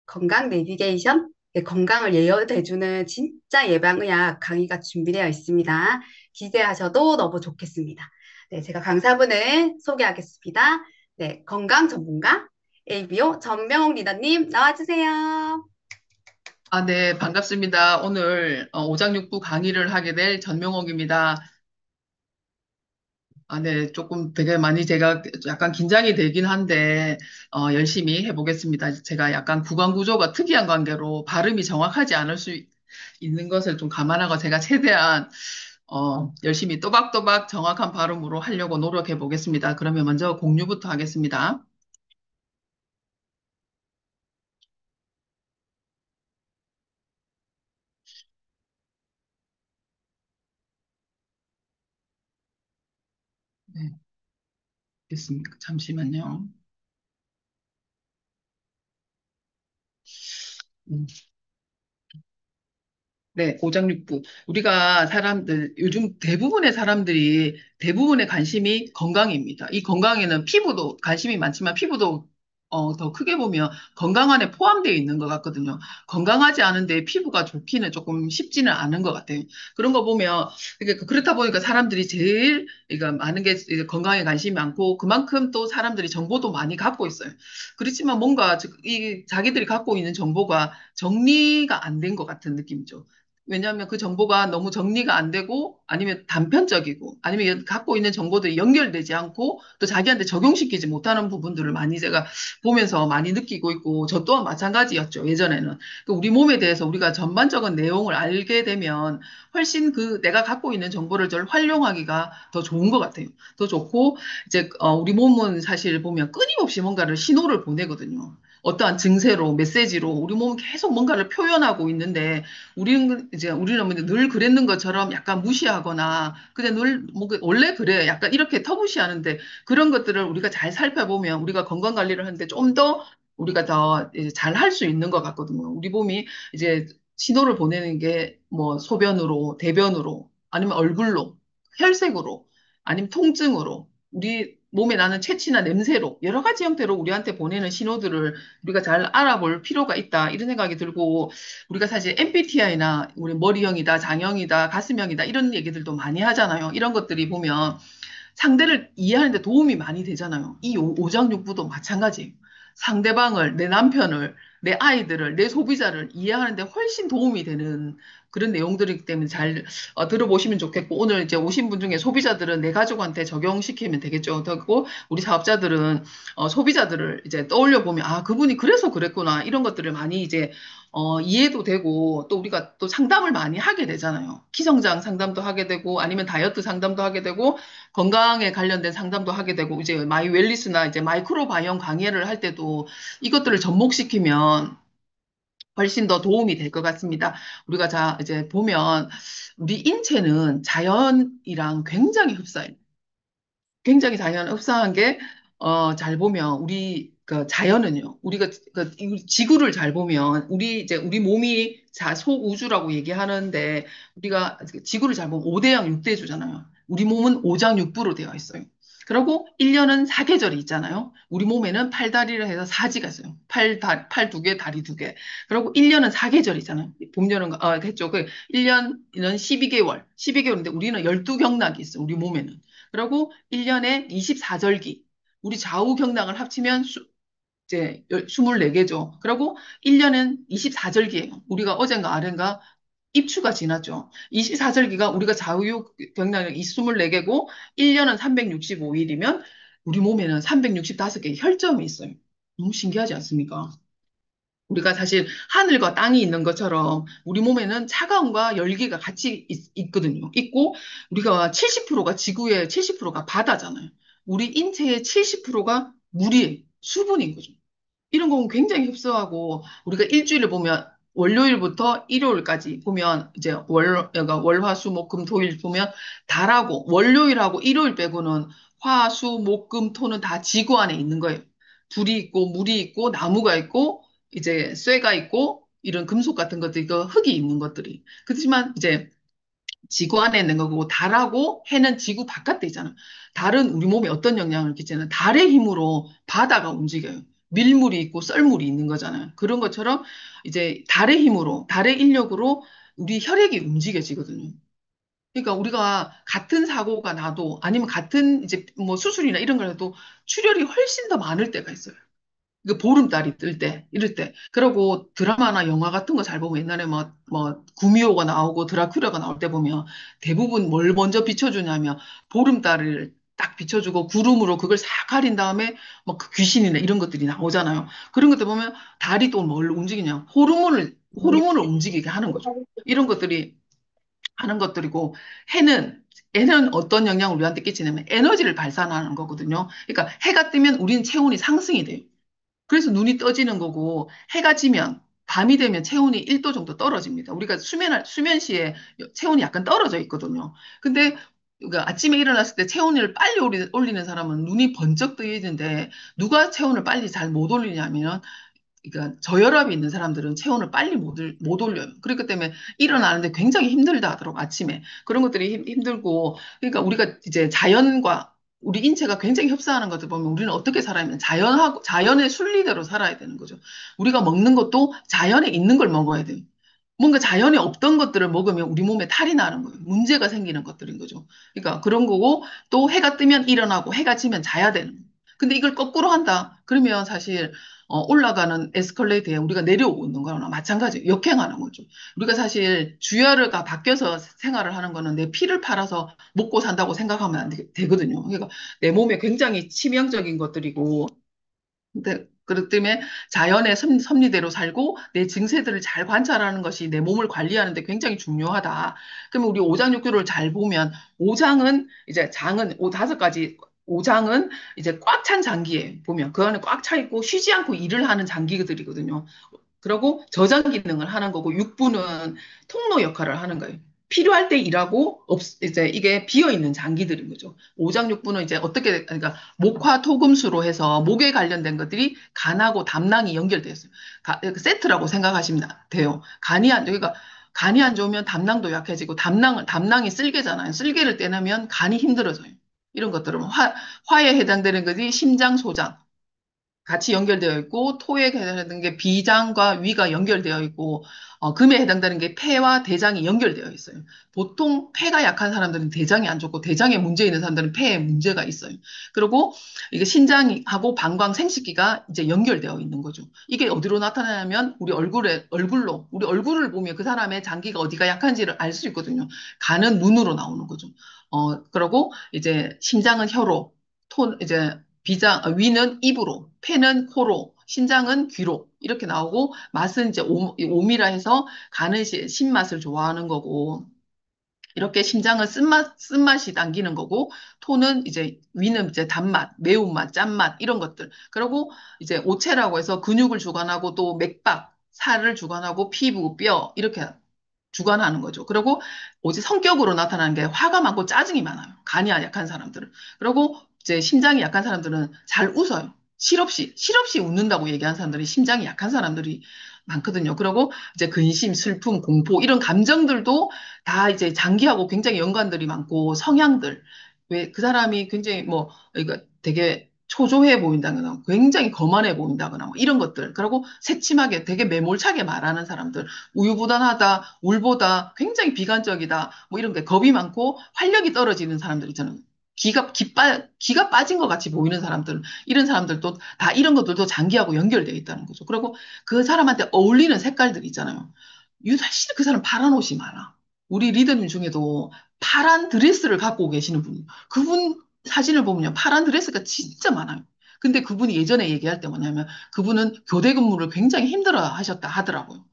건강 내비게이션, 네, 건강을 예열해주는 진짜 예방의학 강의가 준비되어 있습니다. 기대하셔도 너무 좋겠습니다. 네, 제가 강사분을 소개하겠습니다. 네, 건강 전문가 ABO 전명옥 리더님 나와주세요. 네, 반갑습니다. 오늘 오장육부 강의를 하게 될 전명옥입니다. 네, 조금 되게 많이 제가 약간 긴장이 되긴 한데 열심히 해보겠습니다. 제가 약간 구강 구조가 특이한 관계로 발음이 정확하지 않을 수 있는 것을 좀 감안하고 제가 최대한 열심히 또박또박 정확한 발음으로 하려고 노력해 보겠습니다. 그러면 먼저 공유부터 하겠습니다. 네, 됐습니다. 잠시만요. 음. 네, 오장육부. 우리가 사람들, 요즘 대부분의 사람들이 대부분의 관심이 건강입니다. 이 건강에는 피부도 관심이 많지만 피부도 더 크게 보면 건강 안에 포함되어 있는 것 같거든요. 건강하지 않은데 피부가 좋기는 조금 쉽지는 않은 것 같아요. 그런 거 보면, 그렇다 보니까 사람들이 제일, 그러니까 많은 게 이제 건강에 관심이 많고 그만큼 또 사람들이 정보도 많이 갖고 있어요. 그렇지만 뭔가 이 자기들이 갖고 있는 정보가 정리가 안 된 것 같은 느낌이죠. 왜냐하면 그 정보가 너무 정리가 안 되고 아니면 단편적이고 아니면 갖고 있는 정보들이 연결되지 않고 또 자기한테 적용시키지 못하는 부분들을 많이 제가 보면서 많이 느끼고 있고 저 또한 마찬가지였죠. 예전에는. 우리 몸에 대해서 우리가 전반적인 내용을 알게 되면 훨씬 그 내가 갖고 있는 정보를 잘 활용하기가 더 좋은 것 같아요. 더 좋고 이제 우리 몸은 사실 보면 끊임없이 뭔가를 신호를 보내거든요. 어떠한 증세로 메시지로 우리 몸은 계속 뭔가를 표현하고 있는데 우리는 뭐 늘 그랬는 것처럼 약간 무시하거나, 근데 원래 그래. 약간 이렇게 터무시하는데 그런 것들을 우리가 잘 살펴보면 우리가 건강 관리를 하는데 좀 더 우리가 더 잘 할 수 있는 것 같거든요. 우리 몸이 이제 신호를 보내는 게 뭐 소변으로, 대변으로, 아니면 얼굴로, 혈색으로, 아니면 통증으로, 우리 몸에 나는 체취나 냄새로, 여러 가지 형태로 우리한테 보내는 신호들을 우리가 잘 알아볼 필요가 있다. 이런 생각이 들고, 우리가 사실 MBTI나 우리 머리형이다, 장형이다, 가슴형이다 이런 얘기들도 많이 하잖아요. 이런 것들이 보면 상대를 이해하는데 도움이 많이 되잖아요. 이 오장육부도 마찬가지예요. 상대방을, 내 남편을, 내 아이들을, 내 소비자를 이해하는데 훨씬 도움이 되는 그런 내용들이기 때문에 잘 들어보시면 좋겠고, 오늘 이제 오신 분 중에 소비자들은 내 가족한테 적용시키면 되겠죠. 그리고 우리 사업자들은 소비자들을 이제 떠올려 보면, 아, 그분이 그래서 그랬구나. 이런 것들을 많이 이제 이해도 되고, 또 우리가 또 상담을 많이 하게 되잖아요. 키성장 상담도 하게 되고, 아니면 다이어트 상담도 하게 되고, 건강에 관련된 상담도 하게 되고, 이제 마이 웰리스나 이제 마이크로바이옴 강의를 할 때도 이것들을 접목시키면 훨씬 더 도움이 될 것 같습니다. 우리가 자, 이제 보면 우리 인체는 자연이랑 굉장히 흡사해요. 굉장히 자연 흡사한 게, 잘 보면, 우리, 그, 자연은요, 우리가, 이 지구를 잘 보면, 우리 몸이 소우주라고 얘기하는데, 우리가 지구를 잘 보면 5대양 6대주잖아요. 우리 몸은 오장육부로 되어 있어요. 그리고 1년은 사계절이 있잖아요. 우리 몸에는 팔다리를 해서 사지가 있어요. 팔 두 개, 다리 두 개. 그리고 1년은 사계절이잖아요. 봄, 여름, 했죠. 1년은 12개월. 12개월인데 우리는 12경락이 있어요. 우리 몸에는. 그리고 1년에 24절기. 우리 좌우 경락을 합치면 이제 24개죠. 그리고 1년은 24절기예요. 우리가 어젠가 아젠가 입추가 지났죠. 24절기가 우리가 좌우 경락이 24개고 1년은 365일이면 우리 몸에는 365개의 혈점이 있어요. 너무 신기하지 않습니까? 우리가 사실 하늘과 땅이 있는 것처럼 우리 몸에는 차가움과 열기가 같이 있거든요. 있고 우리가 70%가 지구의 70%가 바다잖아요. 우리 인체의 70%가 물이 수분인 거죠. 이런 건 굉장히 흡사하고 우리가 일주일을 보면 월요일부터 일요일까지 보면 이제 그러니까 월, 화, 수, 목, 금, 토일 보면 달하고 월요일하고 일요일 빼고는 화, 수, 목, 금, 토는 다 지구 안에 있는 거예요. 불이 있고 물이 있고 나무가 있고 이제 쇠가 있고 이런 금속 같은 것들이 그 흙이 있는 것들이. 그렇지만 이제 지구 안에 있는 거고 달하고 해는 지구 바깥에 있잖아요. 달은 우리 몸에 어떤 영향을 끼치는 달의 힘으로 바다가 움직여요. 밀물이 있고 썰물이 있는 거잖아요. 그런 것처럼 이제 달의 힘으로, 달의 인력으로 우리 혈액이 움직여지거든요. 그러니까 우리가 같은 사고가 나도 아니면 같은 이제 뭐 수술이나 이런 걸 해도 출혈이 훨씬 더 많을 때가 있어요. 그 보름달이 뜰 때, 이럴 때. 그러고 드라마나 영화 같은 거 잘 보면 옛날에 구미호가 나오고 드라큘라가 나올 때 보면 대부분 뭘 먼저 비춰주냐면 보름달을 딱 비춰주고 구름으로 그걸 싹 가린 다음에 막 그 귀신이나 이런 것들이 나오잖아요. 그런 것들 보면 달이 또 뭘 움직이냐. 호르몬을 움직이게 하는 거죠. 이런 것들이 하는 것들이고 해는 어떤 영향을 우리한테 끼치냐면 에너지를 발산하는 거거든요. 그러니까 해가 뜨면 우리는 체온이 상승이 돼요. 그래서 눈이 떠지는 거고 해가 지면 밤이 되면 체온이 1도 정도 떨어집니다. 우리가 수면 시에 체온이 약간 떨어져 있거든요. 근데 그러니까 아침에 일어났을 때 체온을 빨리 올리는 사람은 눈이 번쩍 뜨이는데 누가 체온을 빨리 잘 못 올리냐면 그러니까 저혈압이 있는 사람들은 체온을 빨리 못 올려요. 그렇기 때문에 일어나는데 굉장히 힘들다 하더라고, 아침에. 그런 것들이 힘들고, 그러니까 우리가 이제 자연과 우리 인체가 굉장히 흡사하는 것들 보면 우리는 어떻게 살아야 하면 자연의 순리대로 살아야 되는 거죠. 우리가 먹는 것도 자연에 있는 걸 먹어야 돼요. 뭔가 자연에 없던 것들을 먹으면 우리 몸에 탈이 나는 거예요. 문제가 생기는 것들인 거죠. 그러니까 그런 거고 또 해가 뜨면 일어나고 해가 지면 자야 되는 거예요. 근데 이걸 거꾸로 한다. 그러면 사실 올라가는 에스컬레이터에 우리가 내려오는 거나 마찬가지예요. 역행하는 거죠. 우리가 사실 주야가 바뀌어서 생활을 하는 거는 내 피를 팔아서 먹고 산다고 생각하면 안 되거든요. 그러니까 내 몸에 굉장히 치명적인 것들이고 근데 그렇기 때문에 자연의 섭리대로 살고 내 증세들을 잘 관찰하는 것이 내 몸을 관리하는 데 굉장히 중요하다. 그러면 우리 오장육교를 잘 보면 오장은 이제 장은 다섯 가지 오장은 이제 꽉 찬 장기에 보면 그 안에 꽉 차 있고 쉬지 않고 일을 하는 장기들이거든요. 그리고 저장 기능을 하는 거고 육부는 통로 역할을 하는 거예요. 필요할 때 일하고 이제 이게 비어 있는 장기들인 거죠. 오장육부는 이제 그러니까 목화 토금수로 해서 목에 관련된 것들이 간하고 담낭이 연결되어 있어요. 세트라고 생각하시면 돼요. 그러니까 간이 안 좋으면 담낭도 약해지고 담낭이 쓸개잖아요. 쓸개를 떼내면 간이 힘들어져요. 이런 것들은 화에 해당되는 것이 심장, 소장. 같이 연결되어 있고 토에 해당되는 게 비장과 위가 연결되어 있고 금에 해당되는 게 폐와 대장이 연결되어 있어요. 보통 폐가 약한 사람들은 대장이 안 좋고 대장에 문제 있는 사람들은 폐에 문제가 있어요. 그리고 이게 신장하고 방광 생식기가 이제 연결되어 있는 거죠. 이게 어디로 나타나냐면 우리 얼굴을 보면 그 사람의 장기가 어디가 약한지를 알 수 있거든요. 간은 눈으로 나오는 거죠. 그리고 이제 심장은 혀로, 이제 위는 입으로, 폐는 코로, 신장은 귀로 이렇게 나오고 맛은 이제 오미라 해서 간은 신맛을 좋아하는 거고 이렇게 심장은 쓴맛이 당기는 거고 토는 이제 위는 이제 단맛, 매운맛, 짠맛 이런 것들. 그리고 이제 오체라고 해서 근육을 주관하고 또 맥박, 살을 주관하고 피부, 뼈 이렇게 주관하는 거죠. 그리고 오직 성격으로 나타나는 게 화가 많고 짜증이 많아요. 간이 약한 사람들은. 그리고 이제 심장이 약한 사람들은 잘 웃어요. 실없이 웃는다고 얘기하는 사람들이 심장이 약한 사람들이 많거든요. 그리고 이제 근심, 슬픔, 공포 이런 감정들도 다 이제 장기하고 굉장히 연관들이 많고 성향들. 왜 그 사람이 굉장히 이거 되게 초조해 보인다거나 굉장히 거만해 보인다거나 이런 것들. 그리고 새침하게 되게 매몰차게 말하는 사람들. 우유부단하다, 울보다, 굉장히 비관적이다, 이런 게 겁이 많고 활력이 떨어지는 사람들 있잖아요. 기가 빠진 것 같이 보이는 사람들, 이런 사람들도 다 이런 것들도 장기하고 연결되어 있다는 거죠. 그리고 그 사람한테 어울리는 색깔들 있잖아요. 사실 그 사람 파란 옷이 많아. 우리 리더님 중에도 파란 드레스를 갖고 계시는 분이, 그분 사진을 보면요. 파란 드레스가 진짜 많아요. 근데 그분이 예전에 얘기할 때 뭐냐면 그분은 교대 근무를 굉장히 힘들어 하셨다 하더라고요.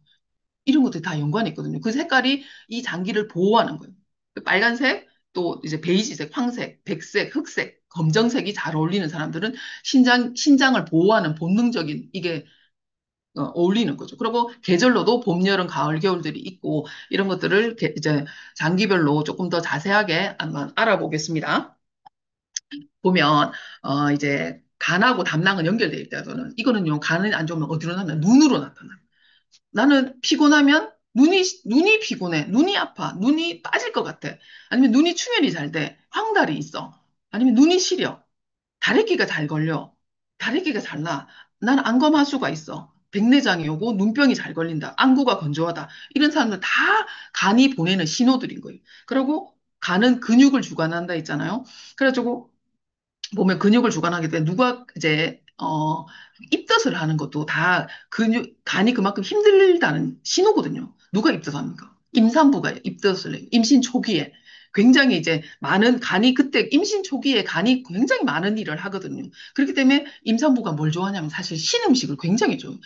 이런 것들이 다 연관이 있거든요. 그 색깔이 이 장기를 보호하는 거예요. 그 빨간색, 또 이제 베이지색, 황색, 백색, 흑색, 검정색이 잘 어울리는 사람들은 신장을 보호하는 본능적인 이게 어울리는 거죠. 그리고 계절로도 봄, 여름, 가을, 겨울들이 있고 이런 것들을 이제 장기별로 조금 더 자세하게 한번 알아보겠습니다. 보면 이제 간하고 담낭은 연결되어 있다고는 이거는요. 간이 안 좋으면 어디로 나타나? 눈으로 나타나요. 나는 피곤하면 눈이 피곤해. 눈이 아파. 눈이 빠질 것 같아. 아니면 눈이 충혈이 잘 돼. 황달이 있어. 아니면 눈이 시려. 다래끼가 잘 걸려. 다래끼가 잘 나. 난 안검하수가 있어. 백내장이 오고 눈병이 잘 걸린다. 안구가 건조하다. 이런 사람들 다 간이 보내는 신호들인 거예요. 그리고 간은 근육을 주관한다 했잖아요. 그래가지고 보면 근육을 주관하기 때문에 누가 이제 입덧을 하는 것도 다 간이 그만큼 힘들다는 신호거든요. 누가 입덧합니까? 임산부가 입덧을 해요. 임신 초기에. 굉장히 이제 많은 간이 그때 임신 초기에 간이 굉장히 많은 일을 하거든요. 그렇기 때문에 임산부가 뭘 좋아하냐면 사실 신음식을 굉장히 좋아해요.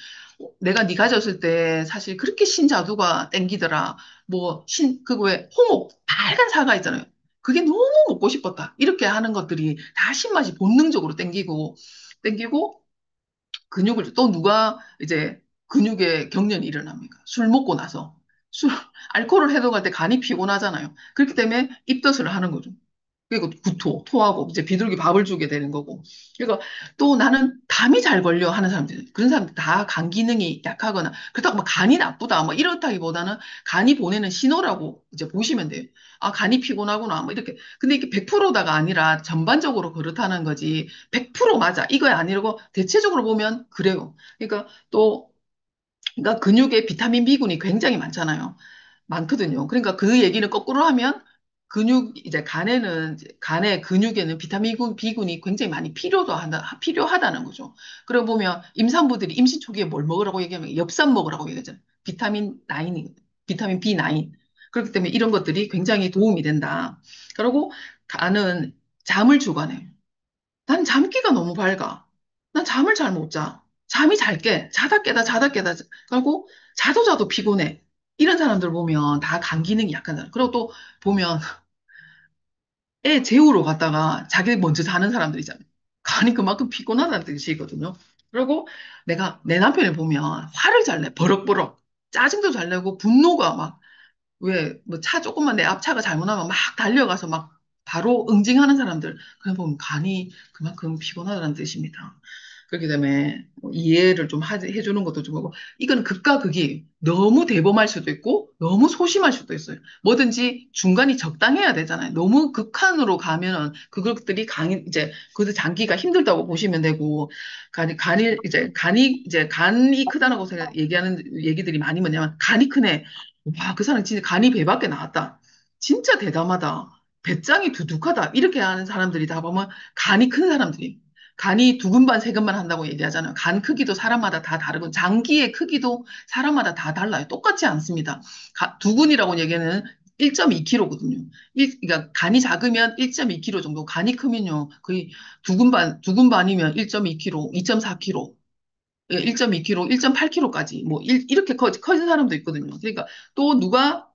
내가 네 가졌을 때 사실 그렇게 신자두가 땡기더라. 뭐 그거 왜 홍옥 빨간 사과 있잖아요. 그게 너무 먹고 싶었다. 이렇게 하는 것들이 다 신맛이 본능적으로 땡기고, 근육을, 또 누가 이제 근육에 경련이 일어납니까? 술 먹고 나서. 술, 알코올을 해독할 때 간이 피곤하잖아요. 그렇기 때문에 입덧을 하는 거죠. 그리고 토하고, 이제 비둘기 밥을 주게 되는 거고. 그러니까 또 나는 담이 잘 걸려 하는 사람들, 그런 사람들 다 간 기능이 약하거나, 그렇다고 막 간이 나쁘다, 뭐 이렇다기보다는 간이 보내는 신호라고 이제 보시면 돼요. 아, 간이 피곤하구나, 뭐 이렇게. 근데 이게 100%다가 아니라 전반적으로 그렇다는 거지, 100% 맞아. 이거야 아니고, 대체적으로 보면 그래요. 그러니까 근육에 비타민 B군이 굉장히 많잖아요. 많거든요. 그러니까 그 얘기는 거꾸로 하면 이제 간의 근육에는 B군이 굉장히 많이 필요하다는 거죠. 그러고 보면 임산부들이 임신 초기에 뭘 먹으라고 얘기하면 엽산 먹으라고 얘기하잖아요. 비타민 B9. 그렇기 때문에 이런 것들이 굉장히 도움이 된다. 그리고 간은 잠을 주관해요. 난 잠기가 너무 밝아. 난 잠을 잘 못 자. 잠이 잘 깨. 자다 깨다, 자다 깨다. 그리고 자도 피곤해. 이런 사람들 보면 다 간 기능이 약한 사람. 그리고 또 보면 애 재우러 갔다가 자기 먼저 자는 사람들 있잖아요. 간이 그만큼 피곤하다는 뜻이거든요. 그리고 내 남편을 보면 화를 잘 내. 버럭버럭. 짜증도 잘 내고 분노가 막 왜, 뭐 차 조금만 내 앞차가 잘못하면 막 달려가서 막 바로 응징하는 사람들. 그냥 보면 간이 그만큼 피곤하다는 뜻입니다. 그렇기 때문에 뭐 이해를 좀 해주는 것도 좀 하고, 이건 극과 극이 너무 대범할 수도 있고, 너무 소심할 수도 있어요. 뭐든지 중간이 적당해야 되잖아요. 너무 극한으로 가면은 그것들이 이제, 그 장기가 힘들다고 보시면 되고, 간이 크다고 얘기하는 얘기들이 많이 뭐냐면, 간이 크네. 와, 그 사람 진짜 간이 배 밖에 나왔다. 진짜 대담하다. 배짱이 두둑하다. 이렇게 하는 사람들이 다 보면 간이 큰 사람들이. 간이 두근반, 세근반 한다고 얘기하잖아요. 간 크기도 사람마다 다 다르고, 장기의 크기도 사람마다 다 달라요. 똑같지 않습니다. 두근이라고 얘기하는 1.2kg거든요. 그러니까 간이 작으면 1.2kg 정도, 간이 크면요. 거의 두근반이면 1.2kg, 2.4kg. 1.2kg, 1.8kg까지 뭐 이렇게 커진 사람도 있거든요. 그러니까 또 누가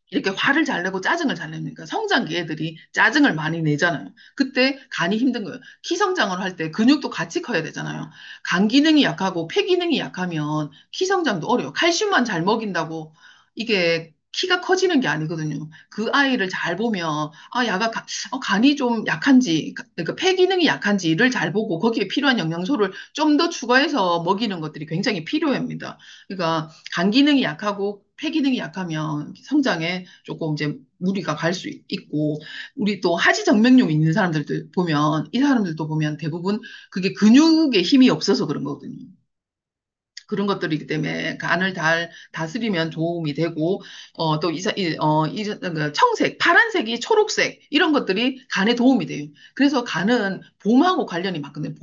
이렇게 화를 잘 내고 짜증을 잘 냅니까? 성장기 애들이 짜증을 많이 내잖아요. 그때 간이 힘든 거예요. 키 성장을 할 때 근육도 같이 커야 되잖아요. 간 기능이 약하고 폐 기능이 약하면 키 성장도 어려워요. 칼슘만 잘 먹인다고 이게 키가 커지는 게 아니거든요. 그 아이를 잘 보면 아, 간이 좀 약한지, 그러니까 폐 기능이 약한지를 잘 보고 거기에 필요한 영양소를 좀 더 추가해서 먹이는 것들이 굉장히 필요합니다. 그러니까 간 기능이 약하고 폐 기능이 약하면 성장에 조금 이제 무리가 갈 수 있고, 우리 또 하지정맥류 있는 사람들도 보면, 이 사람들도 보면 대부분 그게 근육에 힘이 없어서 그런 거거든요. 그런 것들이기 때문에 간을 다스리면 도움이 되고, 또 그 청색, 파란색이 초록색, 이런 것들이 간에 도움이 돼요. 그래서 간은 봄하고 관련이 많거든요.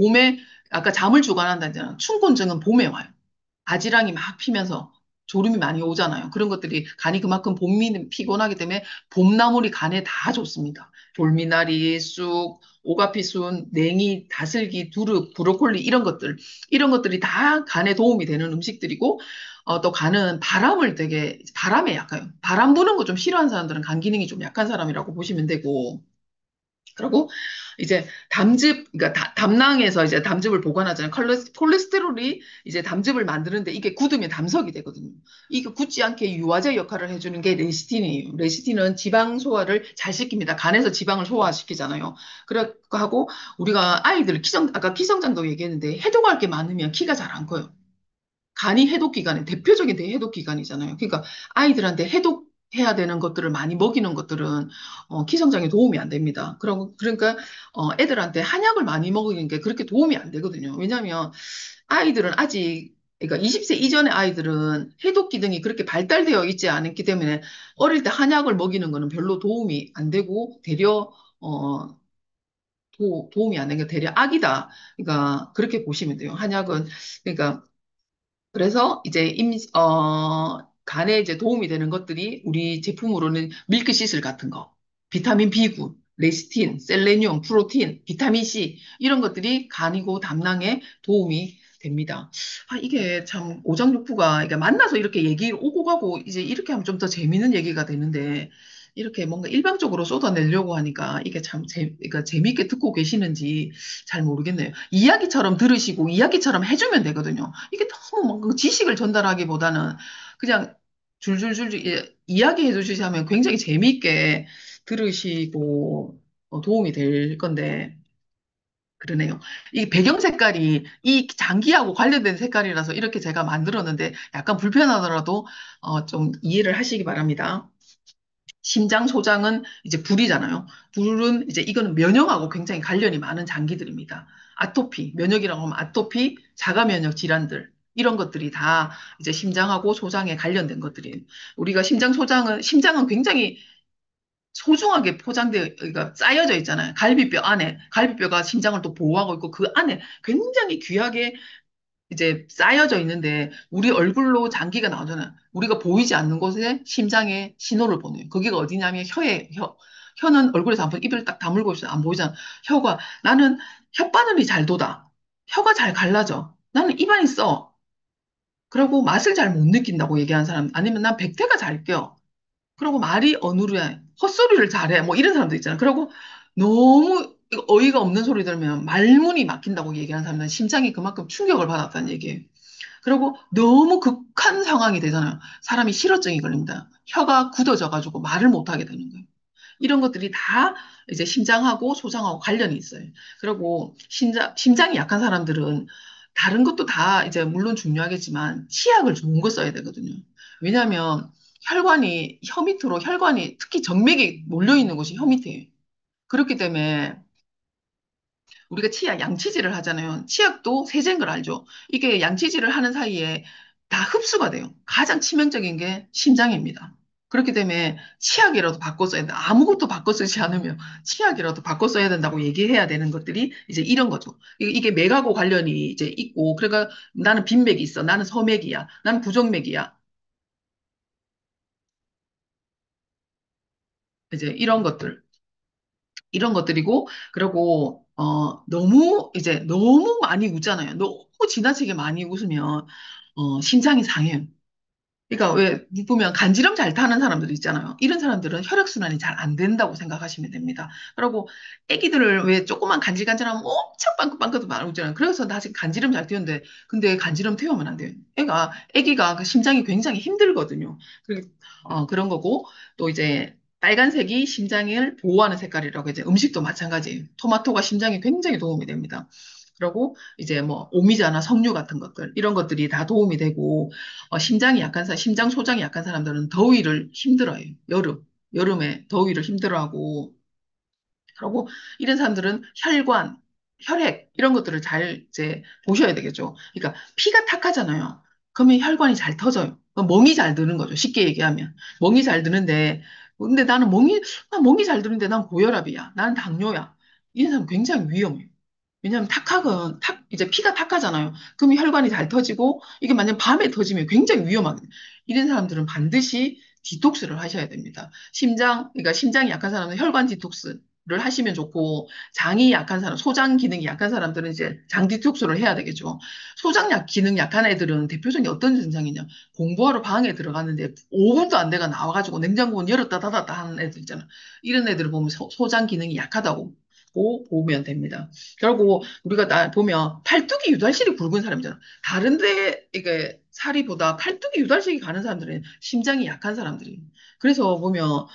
아까 잠을 주관한다 했잖아요. 춘곤증은 봄에 와요. 바지랑이 막 피면서 졸음이 많이 오잖아요. 그런 것들이 간이 그만큼 봄이 피곤하기 때문에 봄나물이 간에 다 좋습니다. 돌미나리, 쑥, 오가피순, 냉이, 다슬기, 두릅, 브로콜리 이런 것들이 다 간에 도움이 되는 음식들이고 또 간은 바람에 약해요. 바람 부는 거 좀 싫어하는 사람들은 간 기능이 좀 약한 사람이라고 보시면 되고 그리고 이제 그러니까 담낭에서 이제 담즙을 보관하잖아요. 콜레스테롤이 이제 담즙을 만드는데 이게 굳으면 담석이 되거든요. 이게 굳지 않게 유화제 역할을 해주는 게 레시틴이에요. 레시틴은 지방 소화를 잘 시킵니다. 간에서 지방을 소화시키잖아요. 그래 하고 우리가 아까 키성장도 얘기했는데 해독할 게 많으면 키가 잘 안 커요. 간이 대표적인 대해독 기관이잖아요. 그러니까 아이들한테 해야 되는 것들을 많이 먹이는 것들은 기성장에 도움이 안 됩니다. 그러니까 애들한테 한약을 많이 먹이는 게 그렇게 도움이 안 되거든요. 왜냐하면 아이들은 아직 그러니까 20세 이전의 아이들은 해독 기능이 그렇게 발달되어 있지 않기 때문에 어릴 때 한약을 먹이는 거는 별로 도움이 안 되고 되려 어, 도움이 안 되는 게 되려 악이다. 그러니까 그렇게 보시면 돼요. 한약은 그러니까 그래서 이제 간에 이제 도움이 되는 것들이 우리 제품으로는 밀크시슬 같은 거, 비타민 B군, 레시틴, 셀레늄, 프로틴, 비타민 C 이런 것들이 간이고 담낭에 도움이 됩니다. 아, 이게 참 오장육부가 이게 만나서 이렇게 얘기 오고 가고 이제 이렇게 하면 좀 더 재밌는 얘기가 되는데 이렇게 뭔가 일방적으로 쏟아내려고 하니까 이게 참 그러니까 재밌게 듣고 계시는지 잘 모르겠네요. 이야기처럼 들으시고 이야기처럼 해주면 되거든요. 이게 너무 뭔가 지식을 전달하기보다는 그냥 줄줄줄 이야기해 주시면 굉장히 재미있게 들으시고 도움이 될 건데 그러네요. 이 배경 색깔이 이 장기하고 관련된 색깔이라서 이렇게 제가 만들었는데 약간 불편하더라도 좀 이해를 하시기 바랍니다. 심장, 소장은 이제 불이잖아요. 불은 이제 이거는 면역하고 굉장히 관련이 많은 장기들입니다. 아토피, 면역이라고 하면 아토피, 자가 면역 질환들. 이런 것들이 다 이제 심장하고 소장에 관련된 것들이에요. 우리가 심장은 굉장히 소중하게 그러니까 쌓여져 있잖아요. 갈비뼈 안에, 갈비뼈가 심장을 또 보호하고 있고 그 안에 굉장히 귀하게 이제 쌓여져 있는데 우리 얼굴로 장기가 나오잖아요. 우리가 보이지 않는 곳에 심장에 신호를 보내요. 거기가 어디냐면 혀는 얼굴에서 한번 입을 딱 다물고 있어요. 안 보이잖아. 나는 혓바늘이 잘 돋아. 혀가 잘 갈라져. 나는 입안이 써. 그리고 맛을 잘 못 느낀다고 얘기하는 사람, 아니면 난 백태가 잘 껴. 그리고 말이 어눌해. 헛소리를 잘해. 뭐 이런 사람도 있잖아. 그리고 너무 어이가 없는 소리 들으면 말문이 막힌다고 얘기하는 사람들은 심장이 그만큼 충격을 받았다는 얘기예요. 그리고 너무 극한 상황이 되잖아요. 사람이 실어증이 걸립니다. 혀가 굳어져가지고 말을 못하게 되는 거예요. 이런 것들이 다 이제 심장하고 소장하고 관련이 있어요. 그리고 심장이 약한 사람들은 다른 것도 다 이제 물론 중요하겠지만 치약을 좋은 거 써야 되거든요. 왜냐하면 혀 밑으로 혈관이 특히 정맥이 몰려 있는 곳이 혀 밑이에요. 그렇기 때문에 우리가 양치질을 하잖아요. 치약도 세제인 걸 알죠? 이게 양치질을 하는 사이에 다 흡수가 돼요. 가장 치명적인 게 심장입니다. 그렇기 때문에 치약이라도 바꿔 써야 된다. 아무것도 바꿔 쓰지 않으면 치약이라도 바꿔 써야 된다고 얘기해야 되는 것들이 이제 이런 거죠. 이게 맥하고 관련이 이제 있고, 그러니까 나는 빈맥이 있어. 나는 서맥이야. 나는 부정맥이야. 이제 이런 것들이고, 그리고, 너무 많이 웃잖아요. 너무 지나치게 많이 웃으면, 심장이 상해요. 그러니까 왜 보면 간지럼 잘 타는 사람들 있잖아요. 이런 사람들은 혈액순환이 잘 안 된다고 생각하시면 됩니다. 그리고 애기들을 왜 조그만 간질간질하면 엄청 빵긋빵긋 말하잖아요. 그래서 나 지금 간지럼 잘 튀는데 근데 간지럼 태우면 안 돼요. 애기가 그 심장이 굉장히 힘들거든요. 그런 거고 또 이제 빨간색이 심장을 보호하는 색깔이라고 이제 음식도 마찬가지예요. 토마토가 심장에 굉장히 도움이 됩니다. 그리고 이제 뭐 오미자나 석류 같은 것들 이런 것들이 다 도움이 되고 심장 소장이 약한 사람들은 더위를 힘들어해요. 여름에 더위를 힘들어하고 그리고 이런 사람들은 혈액 이런 것들을 잘 이제 보셔야 되겠죠. 그러니까 피가 탁하잖아요. 그러면 혈관이 잘 터져요. 그럼 멍이 잘 드는 거죠. 쉽게 얘기하면 멍이 잘 드는데 근데 난 멍이 잘 드는데 난 고혈압이야. 나는 당뇨야. 이런 사람 굉장히 위험해요. 왜냐하면 이제 피가 탁하잖아요. 그럼 혈관이 잘 터지고, 이게 만약 밤에 터지면 굉장히 위험하거든요. 이런 사람들은 반드시 디톡스를 하셔야 됩니다. 그러니까 심장이 약한 사람은 혈관 디톡스를 하시면 좋고, 장이 약한 사람, 소장 기능이 약한 사람들은 이제 장 디톡스를 해야 되겠죠. 기능 약한 애들은 대표적인 어떤 증상이냐. 공부하러 방에 들어갔는데 5분도 안 돼가 나와가지고 냉장고 문 열었다 닫았다 하는 애들 있잖아. 이런 애들을 보면 소장 기능이 약하다고 보면 됩니다. 결국 우리가 보면 팔뚝이 유달실이 굵은 사람이잖아. 다른데 이게 살이보다 팔뚝이 유달실이 가는 사람들은 심장이 약한 사람들이에요. 그래서 보면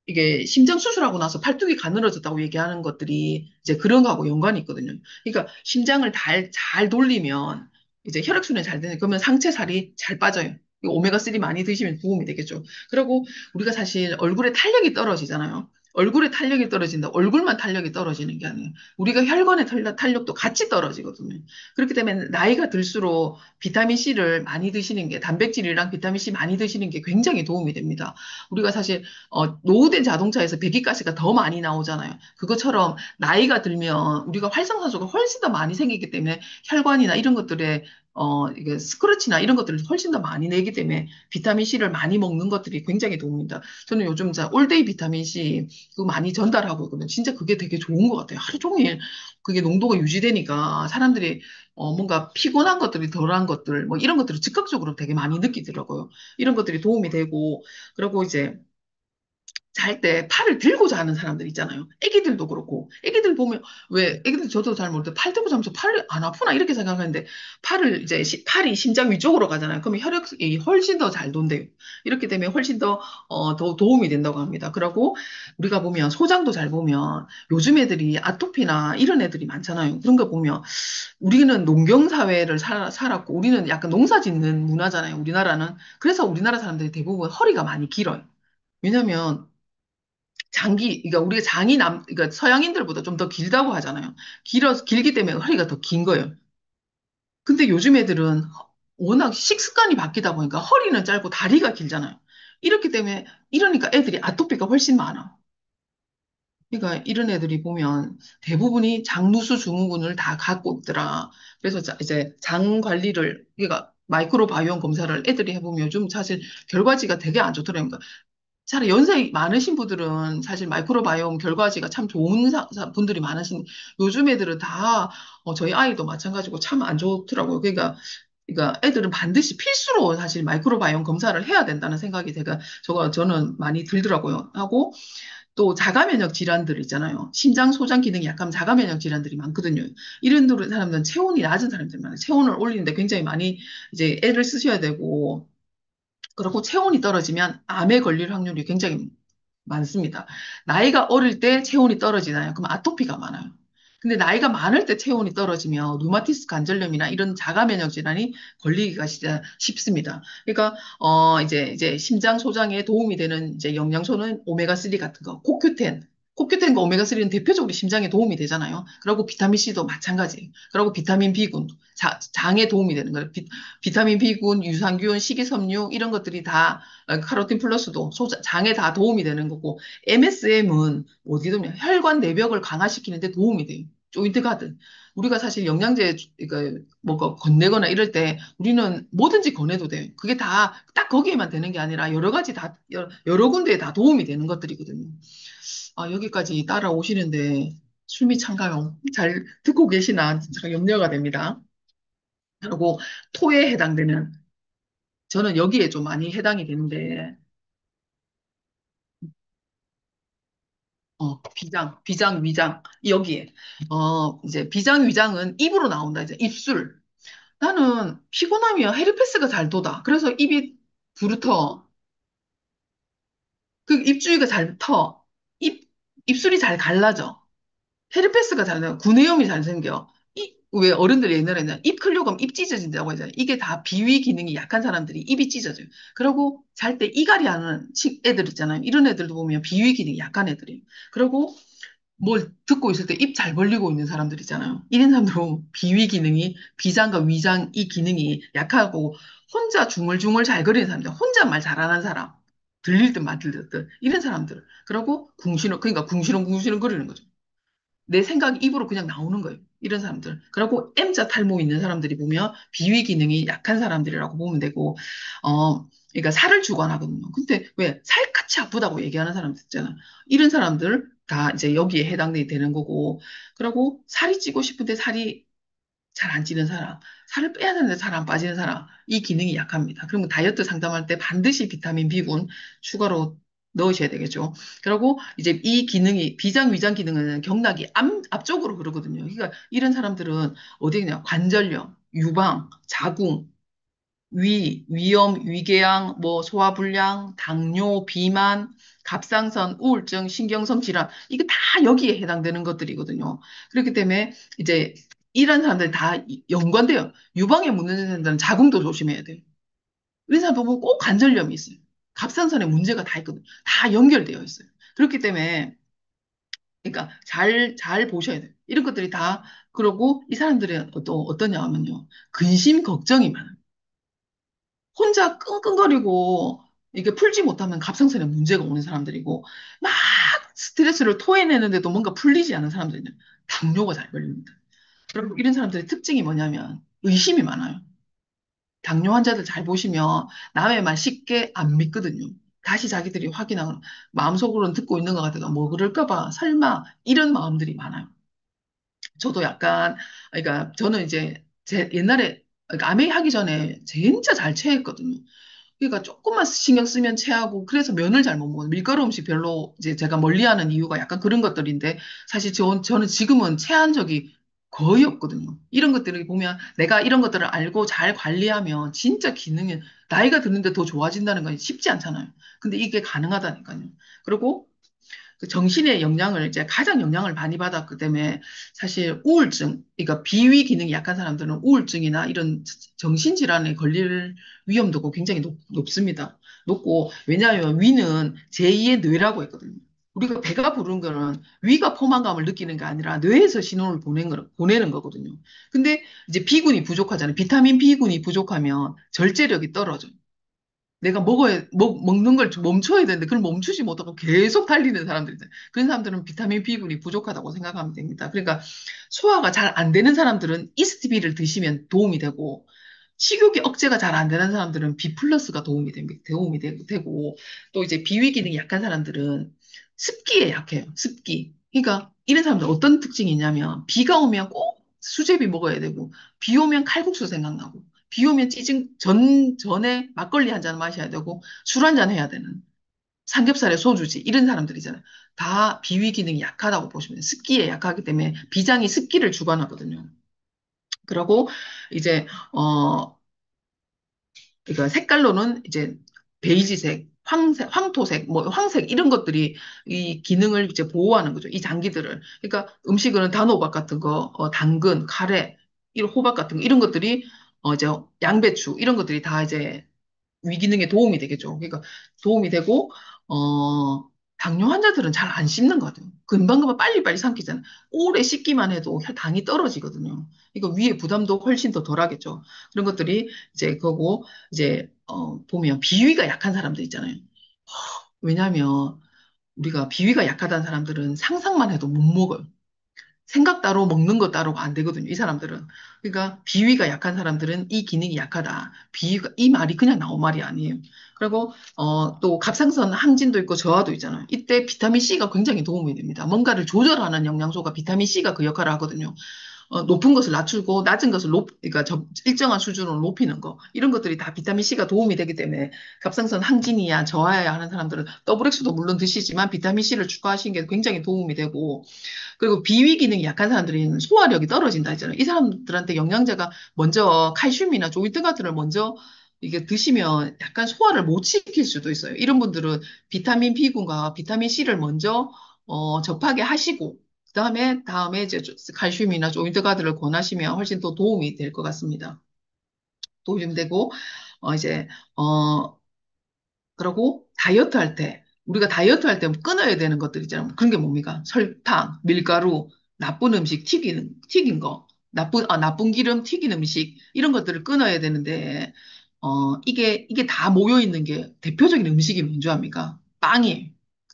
이게 심장 수술하고 나서 팔뚝이 가늘어졌다고 얘기하는 것들이 이제 그런 거하고 연관이 있거든요. 그러니까 심장을 잘 돌리면 이제 혈액순환이 잘 되는 그러면 상체 살이 잘 빠져요. 이 오메가3 많이 드시면 도움이 되겠죠. 그리고 우리가 사실 얼굴에 탄력이 떨어지잖아요. 얼굴에 탄력이 떨어진다. 얼굴만 탄력이 떨어지는 게 아니에요. 우리가 혈관의 탄력도 같이 떨어지거든요. 그렇기 때문에 나이가 들수록 비타민C를 많이 드시는 게, 단백질이랑 비타민C 많이 드시는 게 굉장히 도움이 됩니다. 우리가 사실, 노후된 자동차에서 배기가스가 더 많이 나오잖아요. 그것처럼 나이가 들면 우리가 활성산소가 훨씬 더 많이 생기기 때문에 혈관이나 이런 것들에 이게 스크래치나 이런 것들을 훨씬 더 많이 내기 때문에 비타민C를 많이 먹는 것들이 굉장히 도움입니다. 저는 요즘 자 올데이 비타민C 그거 많이 전달하고 있거든요. 진짜 그게 되게 좋은 것 같아요. 하루 종일 그게 농도가 유지되니까 사람들이 뭔가 피곤한 것들이 덜한 것들 뭐 이런 것들을 즉각적으로 되게 많이 느끼더라고요. 이런 것들이 도움이 되고 그리고 이제 잘 때 팔을 들고 자는 사람들 있잖아요. 애기들도 그렇고. 애기들 보면, 왜, 애기들 저도 잘 모르는데 팔 들고 자면서 팔이 안 아프나? 이렇게 생각하는데, 팔을 이제, 팔이 심장 위쪽으로 가잖아요. 그러면 혈액이 훨씬 더 잘 돈대요. 이렇게 되면 훨씬 더, 더 도움이 된다고 합니다. 그리고 우리가 보면, 소장도 잘 보면, 요즘 애들이 아토피나 이런 애들이 많잖아요. 그런 거 보면, 우리는 농경사회를 살았고, 우리는 약간 농사 짓는 문화잖아요. 우리나라는. 그래서 우리나라 사람들이 대부분 허리가 많이 길어요. 왜냐면, 그러니까 우리가 그러니까 서양인들보다 좀 더 길다고 하잖아요. 길기 때문에 허리가 더 긴 거예요. 근데 요즘 애들은 워낙 식습관이 바뀌다 보니까 허리는 짧고 다리가 길잖아요. 이렇기 때문에, 이러니까 애들이 아토피가 훨씬 많아. 그러니까 이런 애들이 보면 대부분이 장누수 증후군을 다 갖고 있더라. 그래서 이제 장 관리를, 그러니까 마이크로바이옴 검사를 애들이 해보면 요즘 사실 결과지가 되게 안 좋더라고요. 잘 연세 많으신 분들은 사실 마이크로바이옴 결과지가 참 좋은 분들이 많으신 요즘 애들은 다 저희 아이도 마찬가지고 참 안 좋더라고요. 그러니까 애들은 반드시 필수로 사실 마이크로바이옴 검사를 해야 된다는 생각이 저는 많이 들더라고요. 하고 또 자가면역 질환들 있잖아요. 심장, 소장 기능이 약하면 자가면역 질환들이 많거든요. 이런 사람들은 체온이 낮은 사람들 많아요. 체온을 올리는데 굉장히 많이 이제 애를 쓰셔야 되고 그리고 체온이 떨어지면 암에 걸릴 확률이 굉장히 많습니다. 나이가 어릴 때 체온이 떨어지나요? 그럼 아토피가 많아요. 근데 나이가 많을 때 체온이 떨어지면 루마티스 관절염이나 이런 자가 면역 질환이 걸리기가 진짜 쉽습니다. 그러니까 이제 심장 소장에 도움이 되는 이제 영양소는 오메가3 같은 거, 코큐텐과 오메가3는 대표적으로 심장에 도움이 되잖아요. 그리고 비타민 C도 마찬가지예요. 그리고 비타민 B군, 장에 도움이 되는 거예요. 비타민 B군, 유산균, 식이섬유 이런 것들이 다 카로틴 플러스도 장에 다 도움이 되는 거고 MSM은 어디든 혈관 내벽을 강화시키는데 도움이 돼요. 조인트 가드. 우리가 사실 영양제 그러니까 뭐가 건네거나 이럴 때 우리는 뭐든지 권해도 돼요. 그게 다 딱 거기에만 되는 게 아니라 여러 가지 다 여러 군데에 다 도움이 되는 것들이거든요. 여기까지 따라오시는데 숨이 찬가요? 잘 듣고 계시나 제가 염려가 됩니다. 그리고 토에 해당되는 저는 여기에 좀 많이 해당이 되는데 비장, 위장, 여기에. 이제 비장, 위장은 입으로 나온다, 이제 입술. 나는 피곤하면 헤르페스가 잘 돋아. 그래서 입이 부르터. 그 입주위가 잘 터. 입술이 잘 갈라져. 헤르페스가 잘 나요. 구내염이 잘 생겨. 왜 어른들이 옛날에는 입 클려고 하면 입 찢어진다고 하잖아요. 이게 다 비위 기능이 약한 사람들이 입이 찢어져요. 그리고 잘 때 이갈이 하는 애들 있잖아요. 이런 애들도 보면 비위 기능이 약한 애들이에요. 그리고 뭘 듣고 있을 때 입 잘 벌리고 있는 사람들 있잖아요. 이런 사람들은 비위 기능이, 비장과 위장 이 기능이 약하고 혼자 중얼중얼 잘 거리는 사람들, 혼자 말 잘하는 사람, 들릴 듯 말 들릴 듯 이런 사람들. 그리고 그러니까 궁시렁궁시렁 거리는 거죠. 내 생각이 입으로 그냥 나오는 거예요. 이런 사람들. 그리고 M자 탈모 있는 사람들이 보면 비위 기능이 약한 사람들이라고 보면 되고, 그러니까 살을 주관하거든요. 근데 왜 살갗이 아프다고 얘기하는 사람들 있잖아. 이런 사람들 다 이제 여기에 해당이 되는 거고, 그리고 살이 찌고 싶은데 살이 잘 안 찌는 사람, 살을 빼야 되는데 살 안 빠지는 사람, 이 기능이 약합니다. 그러면 다이어트 상담할 때 반드시 비타민 B군 추가로 넣으셔야 되겠죠. 그리고 이제 이 기능이, 비장, 위장 기능은 경락이 앞쪽으로 그러거든요. 그러니까 이런 사람들은 어디냐, 관절염, 유방, 자궁, 위염, 위궤양, 뭐 소화불량, 당뇨, 비만, 갑상선, 우울증, 신경성 질환, 이거 다 여기에 해당되는 것들이거든요. 그렇기 때문에 이제 이런 사람들이 다 연관돼요. 유방에 묻는 사람들은 자궁도 조심해야 돼요. 이런 사람 보면 꼭 관절염이 있어요. 갑상선에 문제가 다 있거든요. 다 연결되어 있어요. 그렇기 때문에 그러니까 잘 보셔야 돼요. 이런 것들이 다 그러고 이 사람들은 어떠냐 하면요. 근심 걱정이 많아요. 혼자 끙끙거리고 이게 풀지 못하면 갑상선에 문제가 오는 사람들이고 막 스트레스를 토해내는데도 뭔가 풀리지 않은 사람들은 당뇨가 잘 걸립니다. 그리고 이런 사람들의 특징이 뭐냐면 의심이 많아요. 당뇨 환자들 잘 보시면 남의 말 쉽게 안 믿거든요. 다시 자기들이 확인하고 마음속으로는 듣고 있는 것 같아도 뭐 그럴까 봐 설마 이런 마음들이 많아요. 저도 약간 그러니까 저는 이제 제 옛날에 그러니까 아메 하기 전에 진짜 잘 체했거든요. 그러니까 조금만 신경 쓰면 체하고 그래서 면을 잘 못 먹어요. 밀가루 음식 별로 이제 제가 멀리하는 이유가 약간 그런 것들인데 사실 저는 지금은 체한 적이 거의 없거든요. 이런 것들을 보면 내가 이런 것들을 알고 잘 관리하면 진짜 기능이 나이가 드는데 더 좋아진다는 건 쉽지 않잖아요. 근데 이게 가능하다니까요. 그리고 그 정신의 영향을 이제 가장 영향을 많이 받았기 때문에 사실 우울증, 그러니까 비위 기능이 약한 사람들은 우울증이나 이런 정신질환에 걸릴 위험도가 굉장히 높습니다. 높고, 왜냐하면 위는 제2의 뇌라고 했거든요. 우리가 배가 부른 거는 위가 포만감을 느끼는 게 아니라 뇌에서 신호를 보내는 거거든요. 근데 이제 B군이 부족하잖아요. 비타민 B군이 부족하면 절제력이 떨어져요. 내가 먹는 걸 멈춰야 되는데 그걸 멈추지 못하고 계속 달리는 사람들이잖아요. 그런 사람들은 비타민 B군이 부족하다고 생각하면 됩니다. 그러니까 소화가 잘 안 되는 사람들은 이스티비를 드시면 도움이 되고 식욕이 억제가 잘 안 되는 사람들은 B 플러스가 되고 또 이제 비위 기능이 약한 사람들은 습기에 약해요. 습기. 그러니까 이런 사람들 어떤 특징이 있냐면 비가 오면 꼭 수제비 먹어야 되고 비 오면 칼국수 생각나고 비 오면 전에 막걸리 한 잔 마셔야 되고 술 한 잔 해야 되는 삼겹살에 소주지 이런 사람들이잖아요. 다 비위 기능이 약하다고 보시면 돼요. 습기에 약하기 때문에 비장이 습기를 주관하거든요. 그리고 이제 그러니까 색깔로는 이제 베이지색, 황토색, 뭐 황색 이런 것들이 이 기능을 이제 보호하는 거죠. 이 장기들을. 그러니까 음식은 단호박 같은 거, 당근, 카레, 이런 호박 같은 거 이런 것들이 이제 양배추 이런 것들이 다 이제 위기능에 도움이 되겠죠. 그러니까 도움이 되고, 당뇨 환자들은 잘 안 씹는 것 같아요. 금방금방 빨리빨리 삼키잖아요. 오래 씹기만 해도 당이 떨어지거든요. 이거 위에 부담도 훨씬 더 덜하겠죠. 그런 것들이 이제 그거고, 이제, 보면 비위가 약한 사람들 있잖아요. 왜냐하면 우리가 비위가 약하다는 사람들은 상상만 해도 못 먹어요. 생각 따로 먹는 것 따로가 안 되거든요. 이 사람들은. 그러니까 비위가 약한 사람들은 이 기능이 약하다. 비위가 이 말이 그냥 나온 말이 아니에요. 그리고 또 갑상선 항진도 있고 저하도 있잖아요. 이때 비타민 C가 굉장히 도움이 됩니다. 뭔가를 조절하는 영양소가 비타민 C가 그 역할을 하거든요. 높은 것을 낮추고 낮은 것을 그러니까 일정한 수준으로 높이는 거 이런 것들이 다 비타민 C가 도움이 되기 때문에 갑상선 항진이야 저하야 하는 사람들은 더블엑스도 물론 드시지만 비타민 C를 추가하시는 게 굉장히 도움이 되고 그리고 비위 기능이 약한 사람들은 소화력이 떨어진다 했잖아요. 이 사람들한테 영양제가 먼저 칼슘이나 조이트 같은 걸 먼저 이게 드시면 약간 소화를 못 시킬 수도 있어요. 이런 분들은 비타민 B군과 비타민 C를 먼저 접하게 하시고 다음에 이제 칼슘이나 조인트 가드를 권하시면 훨씬 더 도움이 될 것 같습니다. 도움이 되고 이제 그러고 다이어트 할 때, 우리가 다이어트 할 때 끊어야 되는 것들 있잖아요. 그런 게 뭡니까? 설탕, 밀가루, 나쁜 음식, 튀긴 거, 나쁜 기름, 튀긴 음식, 이런 것들을 끊어야 되는데, 이게 다 모여 있는 게 대표적인 음식이 뭔지 압니까? 빵이에요.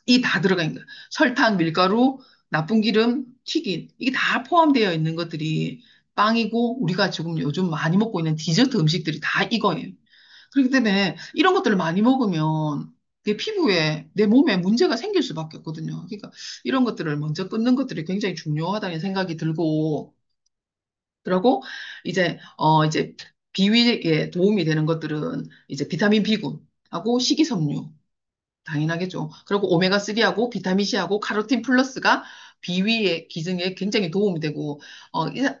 이 다 들어가 있는 거예요. 설탕, 밀가루, 나쁜 기름, 튀긴, 이게 다 포함되어 있는 것들이 빵이고, 우리가 지금 요즘 많이 먹고 있는 디저트 음식들이 다 이거예요. 그렇기 때문에 이런 것들을 많이 먹으면 내 피부에, 내 몸에 문제가 생길 수밖에 없거든요. 그러니까 이런 것들을 먼저 끊는 것들이 굉장히 중요하다는 생각이 들고, 그러고 이제 비위에 도움이 되는 것들은 이제 비타민 B군하고 식이섬유, 당연하겠죠. 그리고 오메가3하고 비타민C하고 카로틴 플러스가 비위의 기능에 굉장히 도움이 되고,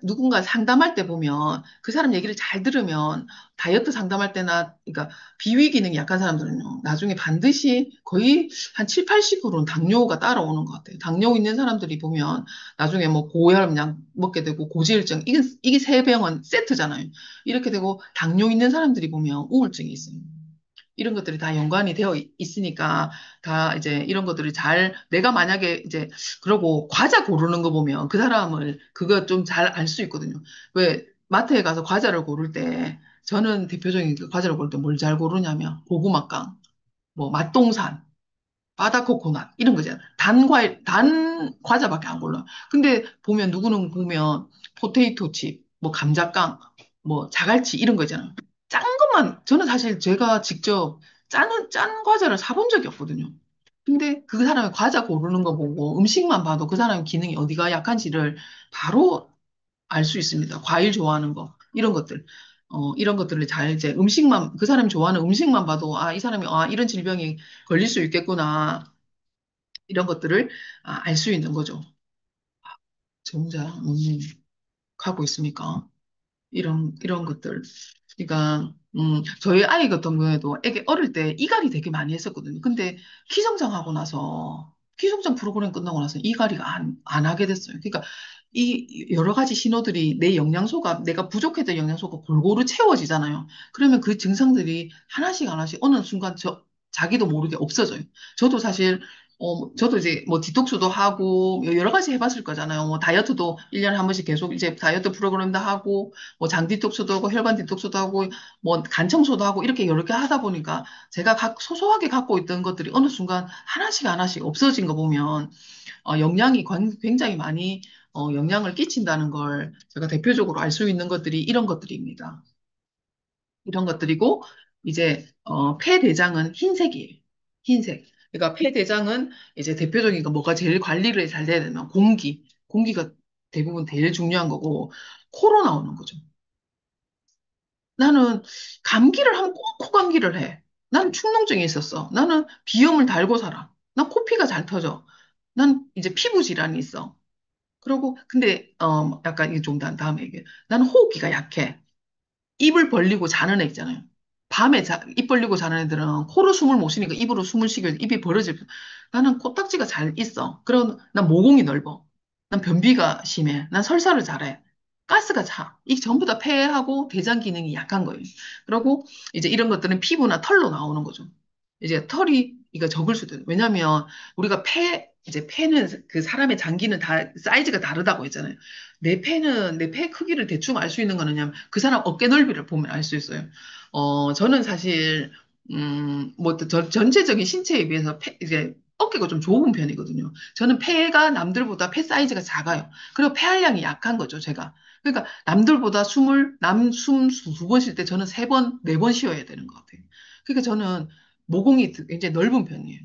누군가 상담할 때 보면 그 사람 얘기를 잘 들으면 다이어트 상담할 때나, 그러니까 비위 기능이 약한 사람들은요, 나중에 반드시 거의 한 7, 80%는 당뇨가 따라오는 것 같아요. 당뇨 있는 사람들이 보면 나중에 뭐 고혈압약 먹게 되고 고지혈증, 이게 세 병은 세트잖아요. 이렇게 되고 당뇨 있는 사람들이 보면 우울증이 있어요. 이런 것들이 다 연관이 되어 있으니까 다 이제 이런 것들이 잘 내가 만약에 이제 그러고 과자 고르는 거 보면 그 사람을 그거 좀 잘 알 수 있거든요. 왜 마트에 가서 과자를 고를 때 저는 대표적인 그 과자를 고를 때 뭘 잘 고르냐면 고구마깡, 뭐 맛동산, 바다 코코넛 이런 거잖아요. 단 과일, 단 과자밖에 안 골라요. 근데 보면 누구는 보면 포테이토 칩, 뭐 감자깡, 뭐 자갈치 이런 거 있잖아요. 짠 것만 저는 사실 제가 직접 짠 과자를 사본 적이 없거든요. 근데 그 사람의 과자 고르는 거 보고 음식만 봐도 그 사람의 기능이 어디가 약한지를 바로 알 수 있습니다. 과일 좋아하는 거, 이런 것들. 이런 것들을 잘 이제 음식만, 그 사람이 좋아하는 음식만 봐도, 아, 이 사람이, 아, 이런 질병이 걸릴 수 있겠구나. 이런 것들을 알 수 있는 거죠. 저 혼자 가고 있습니까? 이런 것들. 그러니까, 저희 아이 같은 경우에도 애기 어릴 때 이갈이 되게 많이 했었거든요. 근데 키성장 프로그램 끝나고 나서 이갈이가 안 하게 됐어요. 그러니까 이 여러 가지 신호들이 내 영양소가, 내가 부족했던 영양소가 골고루 채워지잖아요. 그러면 그 증상들이 하나씩 하나씩 어느 순간 자기도 모르게 없어져요. 저도 사실 저도 이제 뭐 디톡스도 하고 여러 가지 해봤을 거잖아요. 뭐 다이어트도 1년에 한 번씩 계속 이제 다이어트 프로그램도 하고 뭐 장 디톡스도 하고 혈관 디톡스도 하고 뭐 간 청소도 하고 이렇게 여러 개 하다 보니까 제가 소소하게 갖고 있던 것들이 어느 순간 하나씩 하나씩 없어진 거 보면 영향이 굉장히 많이 영향을 끼친다는 걸 제가 대표적으로 알 수 있는 것들이 이런 것들입니다. 이런 것들이고 이제 폐대장은 흰색이에요. 흰색. 그러니까 폐대장은 이제 대표적인 거 뭐가 제일 관리를 잘 돼야 되면 공기가 대부분 제일 중요한 거고 코로 나오는 거죠. 나는 감기를 하면 꼭 코감기를 해. 나는 축농증이 있었어. 나는 비염을 달고 살아. 난 코피가 잘 터져. 난 이제 피부 질환이 있어. 그리고 근데 약간 이게 좀 다음에 얘기해. 나는 호흡기가 약해. 입을 벌리고 자는 애 있잖아요. 밤에 입 벌리고 자는 애들은 코로 숨을 못 쉬니까 입으로 숨을 쉬게 입이 벌어질. 나는 코딱지가 잘 있어. 그럼 난 모공이 넓어. 난 변비가 심해. 난 설사를 잘해. 가스가 차. 이게 전부 다 폐하고 대장 기능이 약한 거예요. 그리고 이제 이런 것들은 피부나 털로 나오는 거죠. 이제 털이 이거 적을 수도 있어요. 왜냐하면 우리가 이제 폐는 그 사람의 장기는 다 사이즈가 다르다고 했잖아요. 내 폐 크기를 대충 알 수 있는 거는 그 사람 어깨 넓이를 보면 알 수 있어요. 저는 사실, 뭐, 전체적인 신체에 비해서 이제 어깨가 좀 좁은 편이거든요. 저는 폐가 남들보다 폐 사이즈가 작아요. 그리고 폐활량이 약한 거죠, 제가. 그러니까 남들보다 남숨 두 번 쉴 때 저는 세 번, 네 번 쉬어야 되는 것 같아요. 그러니까 저는 모공이 굉장히 넓은 편이에요.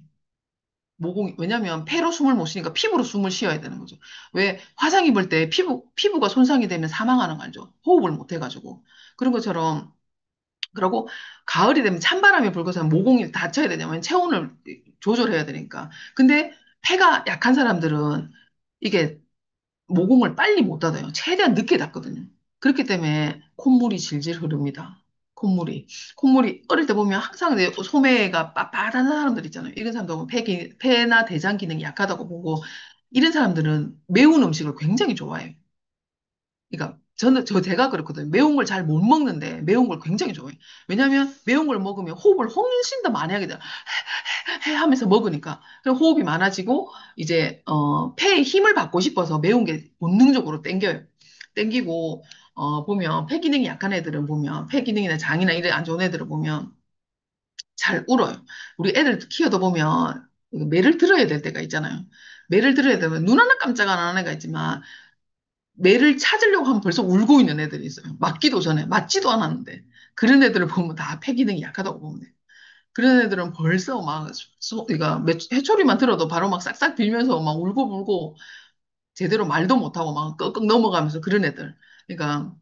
왜냐면 폐로 숨을 못 쉬니까 피부로 숨을 쉬어야 되는 거죠. 왜 화상 입을 때 피부가 손상이 되면 사망하는 거 알죠? 호흡을 못 해가지고. 그런 것처럼, 그러고 가을이 되면 찬바람이 불고서 모공이 닫혀야 되냐면 체온을 조절해야 되니까. 근데 폐가 약한 사람들은 이게 모공을 빨리 못 닫아요. 최대한 늦게 닫거든요. 그렇기 때문에 콧물이 질질 흐릅니다. 콧물이. 콧물이 어릴 때 보면 항상 내 소매가 빳빳한 사람들 있잖아요. 이런 사람들 보면 폐나 대장 기능이 약하다고 보고 이런 사람들은 매운 음식을 굉장히 좋아해요. 그러니까 제가 그렇거든요. 매운 걸 잘 못 먹는데 매운 걸 굉장히 좋아해요. 왜냐하면 매운 걸 먹으면 호흡을 훨씬 더 많이 하게 돼요. 해 하면서 먹으니까. 그럼 호흡이 많아지고, 이제, 폐에 힘을 받고 싶어서 매운 게 본능적으로 땡겨요. 땡기고, 보면, 폐 기능이 약한 애들은 보면, 폐 기능이나 장이나 이런 안 좋은 애들을 보면 잘 울어요. 우리 애들 키워다 보면, 매를 들어야 될 때가 있잖아요. 매를 들어야 되면 눈 하나 깜짝 안 하는 애가 있지만, 매를 찾으려고 하면 벌써 울고 있는 애들이 있어요. 맞기도 전에, 맞지도 않았는데. 그런 애들을 보면 다 폐 기능이 약하다고 보면 돼요. 그런 애들은 벌써 막, 그러니까 해초리만 들어도 바로 막 싹싹 빌면서 막 울고 제대로 말도 못하고 막 끄끄 넘어가면서 그런 애들. 그러니까,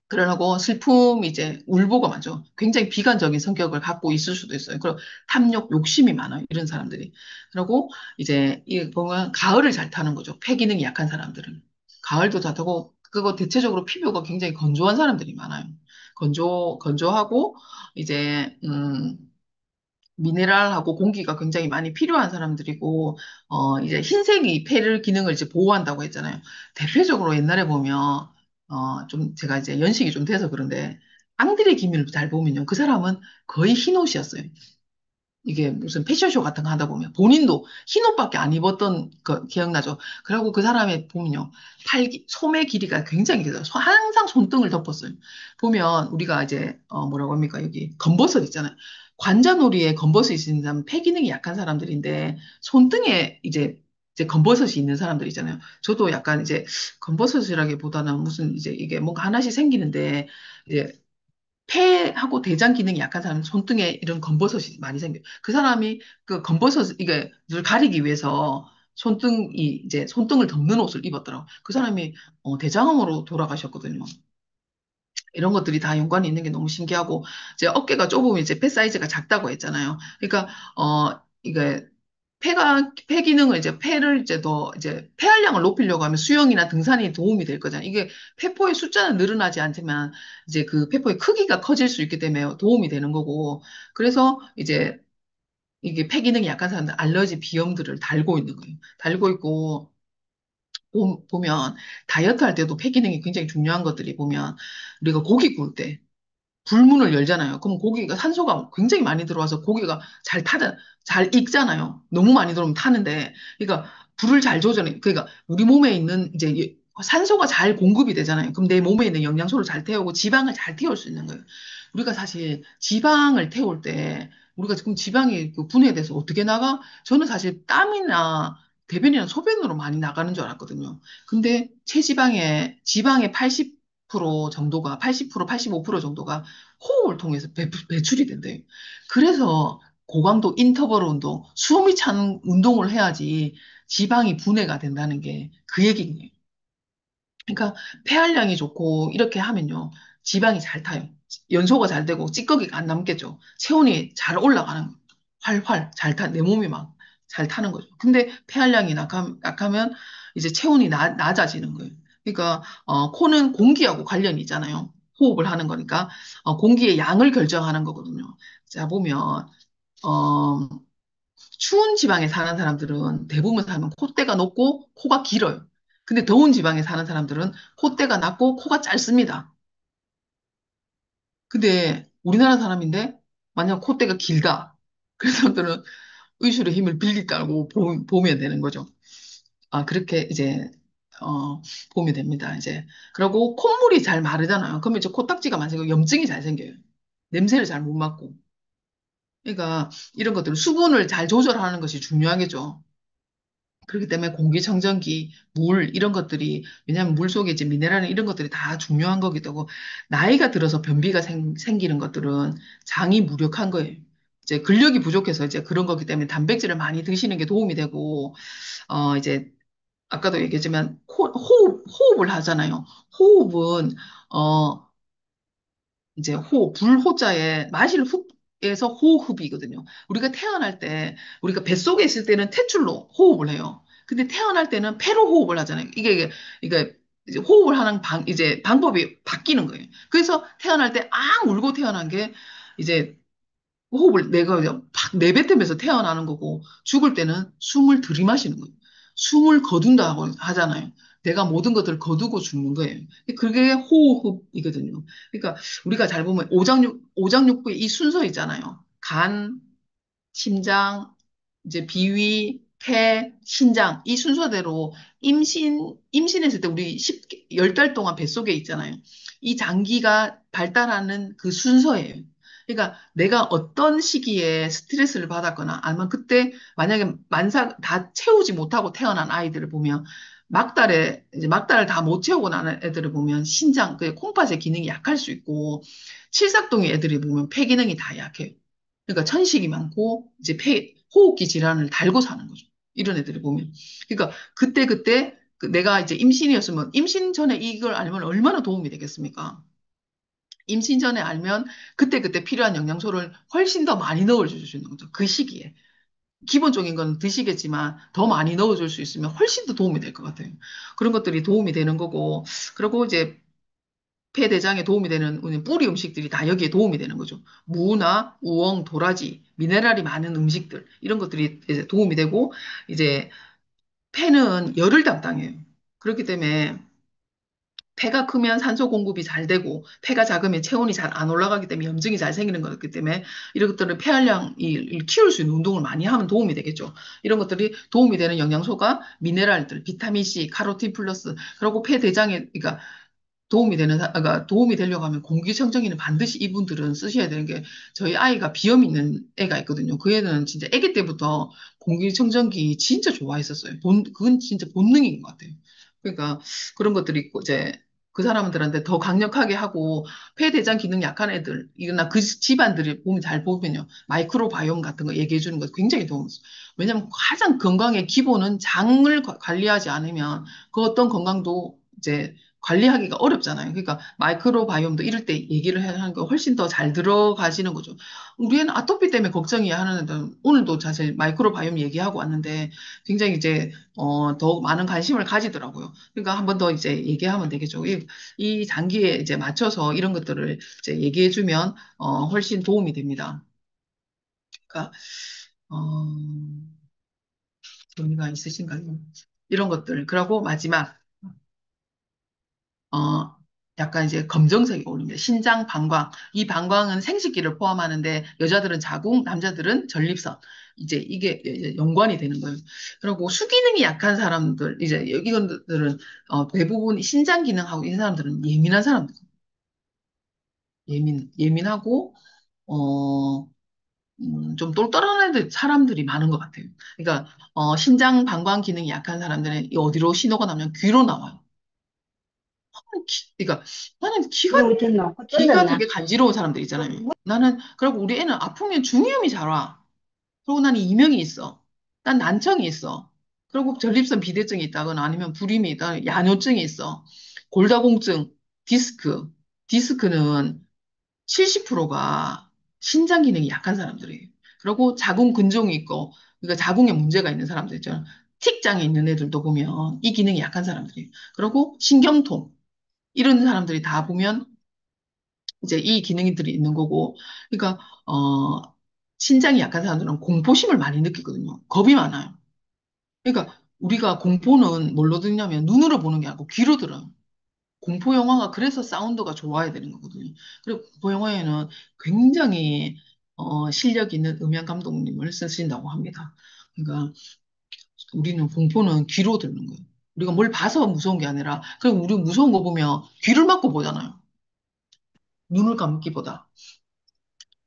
그러고 슬픔, 이제 울보가 많죠. 굉장히 비관적인 성격을 갖고 있을 수도 있어요. 그리고 탐욕, 욕심이 많아요. 이런 사람들이. 그리고 이제, 이 보면 가을을 잘 타는 거죠. 폐 기능이 약한 사람들은. 가을도 잘 타고, 그거 대체적으로 피부가 굉장히 건조한 사람들이 많아요. 건조하고, 이제, 미네랄하고 공기가 굉장히 많이 필요한 사람들이고, 이제 흰색이 폐를 기능을 이제 보호한다고 했잖아요. 대표적으로 옛날에 보면, 제가 이제 연식이 좀 돼서 그런데, 앙드레 김을 잘 보면요. 그 사람은 거의 흰옷이었어요. 이게 무슨 패션쇼 같은 거 하다 보면 본인도 흰옷밖에 안 입었던 거 기억나죠? 그리고 그 사람의 보면요. 소매 길이가 굉장히 길어요. 항상 손등을 덮었어요. 보면 우리가 이제 뭐라고 합니까? 여기 검버섯 있잖아요. 관자놀이에 검버섯이 있는 사람 폐기능이 약한 사람들인데 손등에 이제 검버섯이 있는 사람들 있잖아요. 저도 약간 이제 검버섯이라기보다는 무슨 이제 이게 뭔가 하나씩 생기는데 이제 폐하고 대장 기능이 약한 사람은 손등에 이런 검버섯이 많이 생겨요. 그 사람이 그 검버섯, 이게 를 가리기 위해서 이제 손등을 덮는 옷을 입었더라고요. 그 사람이 대장암으로 돌아가셨거든요. 이런 것들이 다 연관이 있는 게 너무 신기하고, 이제 어깨가 좁으면 이제 폐 사이즈가 작다고 했잖아요. 그러니까, 이게 폐 기능을 이제 폐를 이제 더 이제 폐활량을 높이려고 하면 수영이나 등산이 도움이 될 거잖아요. 이게 폐포의 숫자는 늘어나지 않지만 이제 그 폐포의 크기가 커질 수 있기 때문에 도움이 되는 거고, 그래서 이제 이게 폐 기능이 약한 사람들 알러지 비염들을 달고 있는 거예요. 달고 있고, 보면 다이어트 할 때도 폐 기능이 굉장히 중요한 것들이 보면 우리가 고기 구울 때 불문을 열잖아요. 그럼 고기가 산소가 굉장히 많이 들어와서 고기가 잘 익잖아요. 너무 많이 들어오면 타는데, 그러니까 불을 잘 조절해. 그러니까 우리 몸에 있는 이제 산소가 잘 공급이 되잖아요. 그럼 내 몸에 있는 영양소를 잘 태우고 지방을 잘 태울 수 있는 거예요. 우리가 사실 지방을 태울 때 우리가 지금 지방이 그 분해돼서 어떻게 나가? 저는 사실 땀이나 대변이나 소변으로 많이 나가는 줄 알았거든요. 근데 지방의 80% 정도가 80%, 85% 정도가 호흡을 통해서 배출이 된대요. 그래서 고강도 인터벌 운동, 숨이 차는 운동을 해야지 지방이 분해가 된다는 게 그 얘기예요. 그러니까 폐활량이 좋고 이렇게 하면요. 지방이 잘 타요. 연소가 잘 되고 찌꺼기가 안 남겠죠. 체온이 잘 올라가는 거예요. 활활 잘 내 몸이 막 잘 타는 거죠. 근데 폐활량이 약하면 이제 체온이 낮아지는 거예요. 그러니까 코는 공기하고 관련이 있잖아요. 호흡을 하는 거니까 공기의 양을 결정하는 거거든요. 자 보면 어, 추운 지방에 사는 사람들은 대부분 사면 콧대가 높고 코가 길어요. 근데 더운 지방에 사는 사람들은 콧대가 낮고 코가 짧습니다. 근데 우리나라 사람인데 만약 콧대가 길다. 그 사람들은 의술의 힘을 빌리다고 보면 되는 거죠. 아, 그렇게 이제 보면 됩니다. 이제 그리고 콧물이 잘 마르잖아요. 그러면 이제 코딱지가 많생고 염증이 잘 생겨요. 냄새를 잘 못 맡고. 그러니까 이런 것들 수분을 잘 조절하는 것이 중요하겠죠. 그렇기 때문에 공기청정기, 물, 이런 것들이, 왜냐하면 물 속에 이제 미네랄 이런 것들이 다 중요한 거기도 하고, 나이가 들어서 변비가 생기는 것들은 장이 무력한 거예요. 이제 근력이 부족해서 이제 그런 거기 때문에 단백질을 많이 드시는 게 도움이 되고, 이제 아까도 얘기했지만, 호흡을 하잖아요. 호흡은, 어, 이제 불호자에 마실 흡에서 호흡이거든요. 우리가 태어날 때, 우리가 뱃속에 있을 때는 탯줄로 호흡을 해요. 근데 태어날 때는 폐로 호흡을 하잖아요. 이게 이제 호흡을 하는 이제 방법이 바뀌는 거예요. 그래서 태어날 때 앙 울고 태어난 게 이제 호흡을 내가 그냥 팍 내뱉으면서 태어나는 거고 죽을 때는 숨을 들이마시는 거예요. 숨을 거둔다고 하잖아요. 내가 모든 것들을 거두고 죽는 거예요. 그게 호흡이거든요. 그러니까 우리가 잘 보면 오장육부의 이 순서 있잖아요. 간, 심장, 이제 비위, 폐, 신장 이 순서대로 임신했을 때 우리 10달 동안 뱃속에 있잖아요. 이 장기가 발달하는 그 순서예요. 그러니까 내가 어떤 시기에 스트레스를 받았거나 아니면 그때 만약에 다 채우지 못하고 태어난 아이들을 보면 이제 막달을 다 못 채우고 나는 애들을 보면 그 콩팥의 기능이 약할 수 있고 칠삭동의 애들이 보면 폐 기능이 다 약해요. 그러니까 천식이 많고 이제 호흡기 질환을 달고 사는 거죠. 이런 애들을 보면. 그러니까 그때 내가 이제 임신이었으면 임신 전에 이걸 알면 얼마나 도움이 되겠습니까? 임신 전에 알면 그때 필요한 영양소를 훨씬 더 많이 넣어줄 수 있는 거죠. 그 시기에. 기본적인 건 드시겠지만 더 많이 넣어줄 수 있으면 훨씬 더 도움이 될 것 같아요. 그런 것들이 도움이 되는 거고, 그리고 이제 폐대장에 도움이 되는 뿌리 음식들이 다 여기에 도움이 되는 거죠. 무나 우엉, 도라지, 미네랄이 많은 음식들 이런 것들이 이제 도움이 되고 이제 폐는 열을 담당해요. 그렇기 때문에 폐가 크면 산소 공급이 잘 되고 폐가 작으면 체온이 잘 안 올라가기 때문에 염증이 잘 생기는 거기 때문에 이런 것들은 폐활량을 키울 수 있는 운동을 많이 하면 도움이 되겠죠. 이런 것들이 도움이 되는 영양소가 미네랄들, 비타민 C, 카로틴 플러스, 그리고 폐대장에 그러니까 그러니까 도움이 되려고 하면 공기청정기는 반드시 이분들은 쓰셔야 되는 게 저희 아이가 비염 있는 애가 있거든요. 그 애는 진짜 아기 때부터 공기청정기 진짜 좋아했었어요. 그건 진짜 본능인 것 같아요. 그러니까 그런 것들이 있고 이제 그 사람들한테 더 강력하게 하고 폐대장 기능 약한 애들 이거나 그 집안들이 보면 잘 보면요. 마이크로바이옴 같은 거 얘기해 주는 거 굉장히 도움이 있어요. 왜냐하면 가장 건강의 기본은 장을 관리하지 않으면 그 어떤 건강도 이제 관리하기가 어렵잖아요. 그러니까 마이크로바이옴도 이럴 때 얘기를 해야 하는 거 훨씬 더 잘 들어가시는 거죠. 우리 애는 아토피 때문에 걱정이 하는데 오늘도 사실 마이크로바이옴 얘기하고 왔는데 굉장히 이제 더 많은 관심을 가지더라고요. 그러니까 한 번 더 이제 얘기하면 되겠죠. 이 장기에 이제 맞춰서 이런 것들을 이제 얘기해주면 훨씬 도움이 됩니다. 그러니까 어, 의미가 있으신가요? 이런 것들. 그리고 마지막 어, 약간 이제 검정색이 오릅니다. 신장 방광. 이 방광은 생식기를 포함하는데 여자들은 자궁, 남자들은 전립선. 이제 이게 이제 연관이 되는 거예요. 그리고 수기능이 약한 사람들, 이제 이분들은 대부분 신장 기능하고 있는 사람들은 예민한 사람들, 예민하고 어, 좀 똘똘한 애들 사람들이 많은 것 같아요. 그러니까 신장 방광 기능이 약한 사람들은 이 어디로 신호가 나면 귀로 나와요. 그러니까 나는 귀가 되게 간지러운 사람들 있잖아요. 나는 그리고 우리 애는 아프면 중이염이 잘 와. 그리고 나는 이명이 있어. 난 난청이 있어. 그리고 전립선 비대증이 있다거나 아니면 불임이 있다, 야뇨증이 있어. 골다공증, 디스크. 디스크는 70%가 신장 기능이 약한 사람들이에요. 그리고 자궁 근종이 있고, 그러니까 자궁에 문제가 있는 사람들 있잖아. 틱장애 있는 애들도 보면 이 기능이 약한 사람들이에요. 그리고 신경통. 이런 사람들이 다 보면 이제 이 기능들이 있는 거고, 그러니까, 신장이 약한 사람들은 공포심을 많이 느끼거든요. 겁이 많아요. 그러니까 우리가 공포는 뭘로 듣냐면 눈으로 보는 게 아니고 귀로 들어요. 공포 영화가 그래서 사운드가 좋아야 되는 거거든요. 그리고 공포 영화에는 굉장히 실력 있는 음향 감독님을 쓰신다고 합니다. 그러니까 우리는 공포는 귀로 듣는 거예요. 우리가 뭘 봐서 무서운 게 아니라, 그리고 우리 무서운 거 보면 귀를 막고 보잖아요. 눈을 감기보다.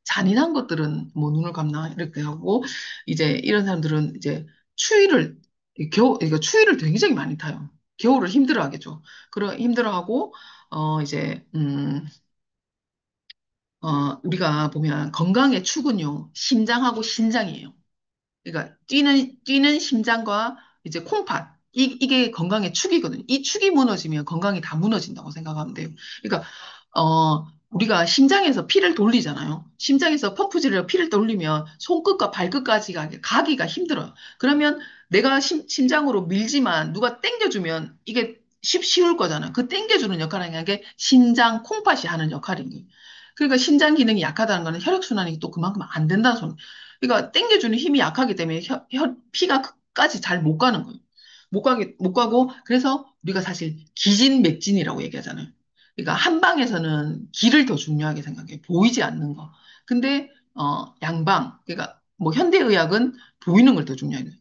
잔인한 것들은 뭐 눈을 감나 이렇게 하고 이제 이런 사람들은 이제 추위를 그러니까 추위를 굉장히 많이 타요. 겨울을 힘들어하겠죠. 그러 힘들어하고 이제 우리가 보면 건강의 축은요 심장하고 신장이에요. 그러니까 뛰는 심장과 이제 콩팥 이게 건강의 축이거든요. 이 축이 무너지면 건강이 다 무너진다고 생각하면 돼요. 그러니까 우리가 심장에서 피를 돌리잖아요. 심장에서 펌프질을 피를 돌리면 손끝과 발끝까지가 가기가 힘들어요. 그러면 내가 심장으로 밀지만 누가 땡겨주면 이게 쉬울 거잖아요. 그 땡겨주는 역할을 하는 게 심장 콩팥이 하는 역할인 거예요. 그러니까 심장 기능이 약하다는 거는 혈액순환이 또 그만큼 안 된다는 소리. 그러니까 땡겨주는 힘이 약하기 때문에 피가 끝까지 잘 못 가는 거예요. 못 가고, 그래서 우리가 사실 기진맥진이라고 얘기하잖아요. 그러니까 한방에서는 길을 더 중요하게 생각해요. 보이지 않는 거. 근데, 양방, 그러니까 뭐 현대의학은 보이는 걸 더 중요하게 해요.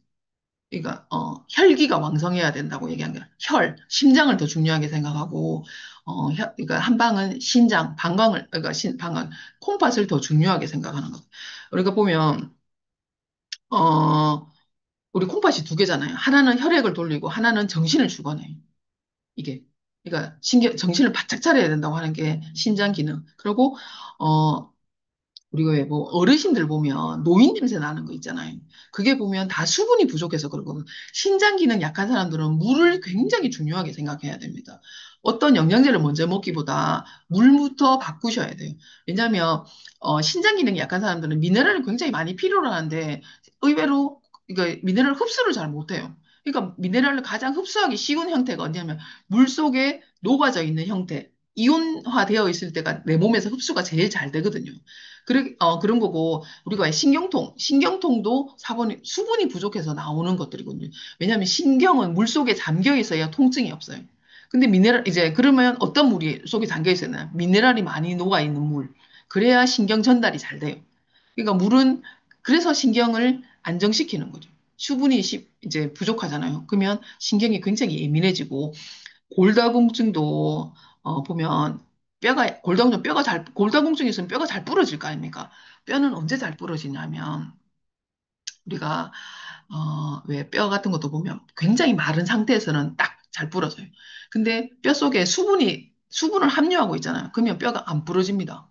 그러니까, 혈기가 왕성해야 된다고 얘기한 게 심장을 더 중요하게 생각하고, 그러니까 한방은 신장, 그러니까 방광, 콩팥을 더 중요하게 생각하는 거. 우리가 보면, 어, 우리 콩팥이 두 개잖아요. 하나는 혈액을 돌리고 하나는 정신을 주관해요. 이게. 그러니까 정신을 바짝 차려야 된다고 하는 게 신장 기능. 그리고 어 우리가 왜 뭐 어르신들 보면 노인 냄새 나는 거 있잖아요. 그게 보면 다 수분이 부족해서 그러거든요. 신장 기능 약한 사람들은 물을 굉장히 중요하게 생각해야 됩니다. 어떤 영양제를 먼저 먹기보다 물부터 바꾸셔야 돼요. 왜냐하면 신장 기능이 약한 사람들은 미네랄을 굉장히 많이 필요로 하는데 의외로 그러니까 미네랄 흡수를 잘 못해요. 그러니까 미네랄을 가장 흡수하기 쉬운 형태가 어디냐면 물 속에 녹아져 있는 형태. 이온화되어 있을 때가 내 몸에서 흡수가 제일 잘 되거든요. 그런 거고, 우리가 왜 신경통도 수분이 부족해서 나오는 것들이거든요. 왜냐하면 신경은 물 속에 잠겨 있어야 통증이 없어요. 근데 미네랄, 이제 그러면 어떤 물이 속에 잠겨 있어야 미네랄이 많이 녹아 있는 물. 그래야 신경 전달이 잘 돼요. 그러니까 물은 그래서 신경을 안정시키는 거죠. 수분이 이제 부족하잖아요. 그러면 신경이 굉장히 예민해지고 골다공증도 보면 골다공증이 있으면 뼈가 잘 부러질 거 아닙니까? 뼈는 언제 잘 부러지냐면 우리가 왜 뼈 같은 것도 보면 굉장히 마른 상태에서는 딱 잘 부러져요. 근데 뼈 속에 수분을 함유하고 있잖아요. 그러면 뼈가 안 부러집니다.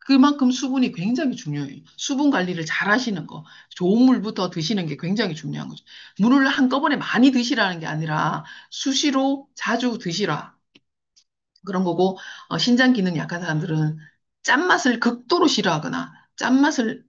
그만큼 수분이 굉장히 중요해요. 수분 관리를 잘 하시는 거, 좋은 물부터 드시는 게 굉장히 중요한 거죠. 물을 한꺼번에 많이 드시라는 게 아니라 수시로 자주 드시라. 그런 거고, 신장 기능 약한 사람들은 짠맛을 극도로 싫어하거나, 짠맛을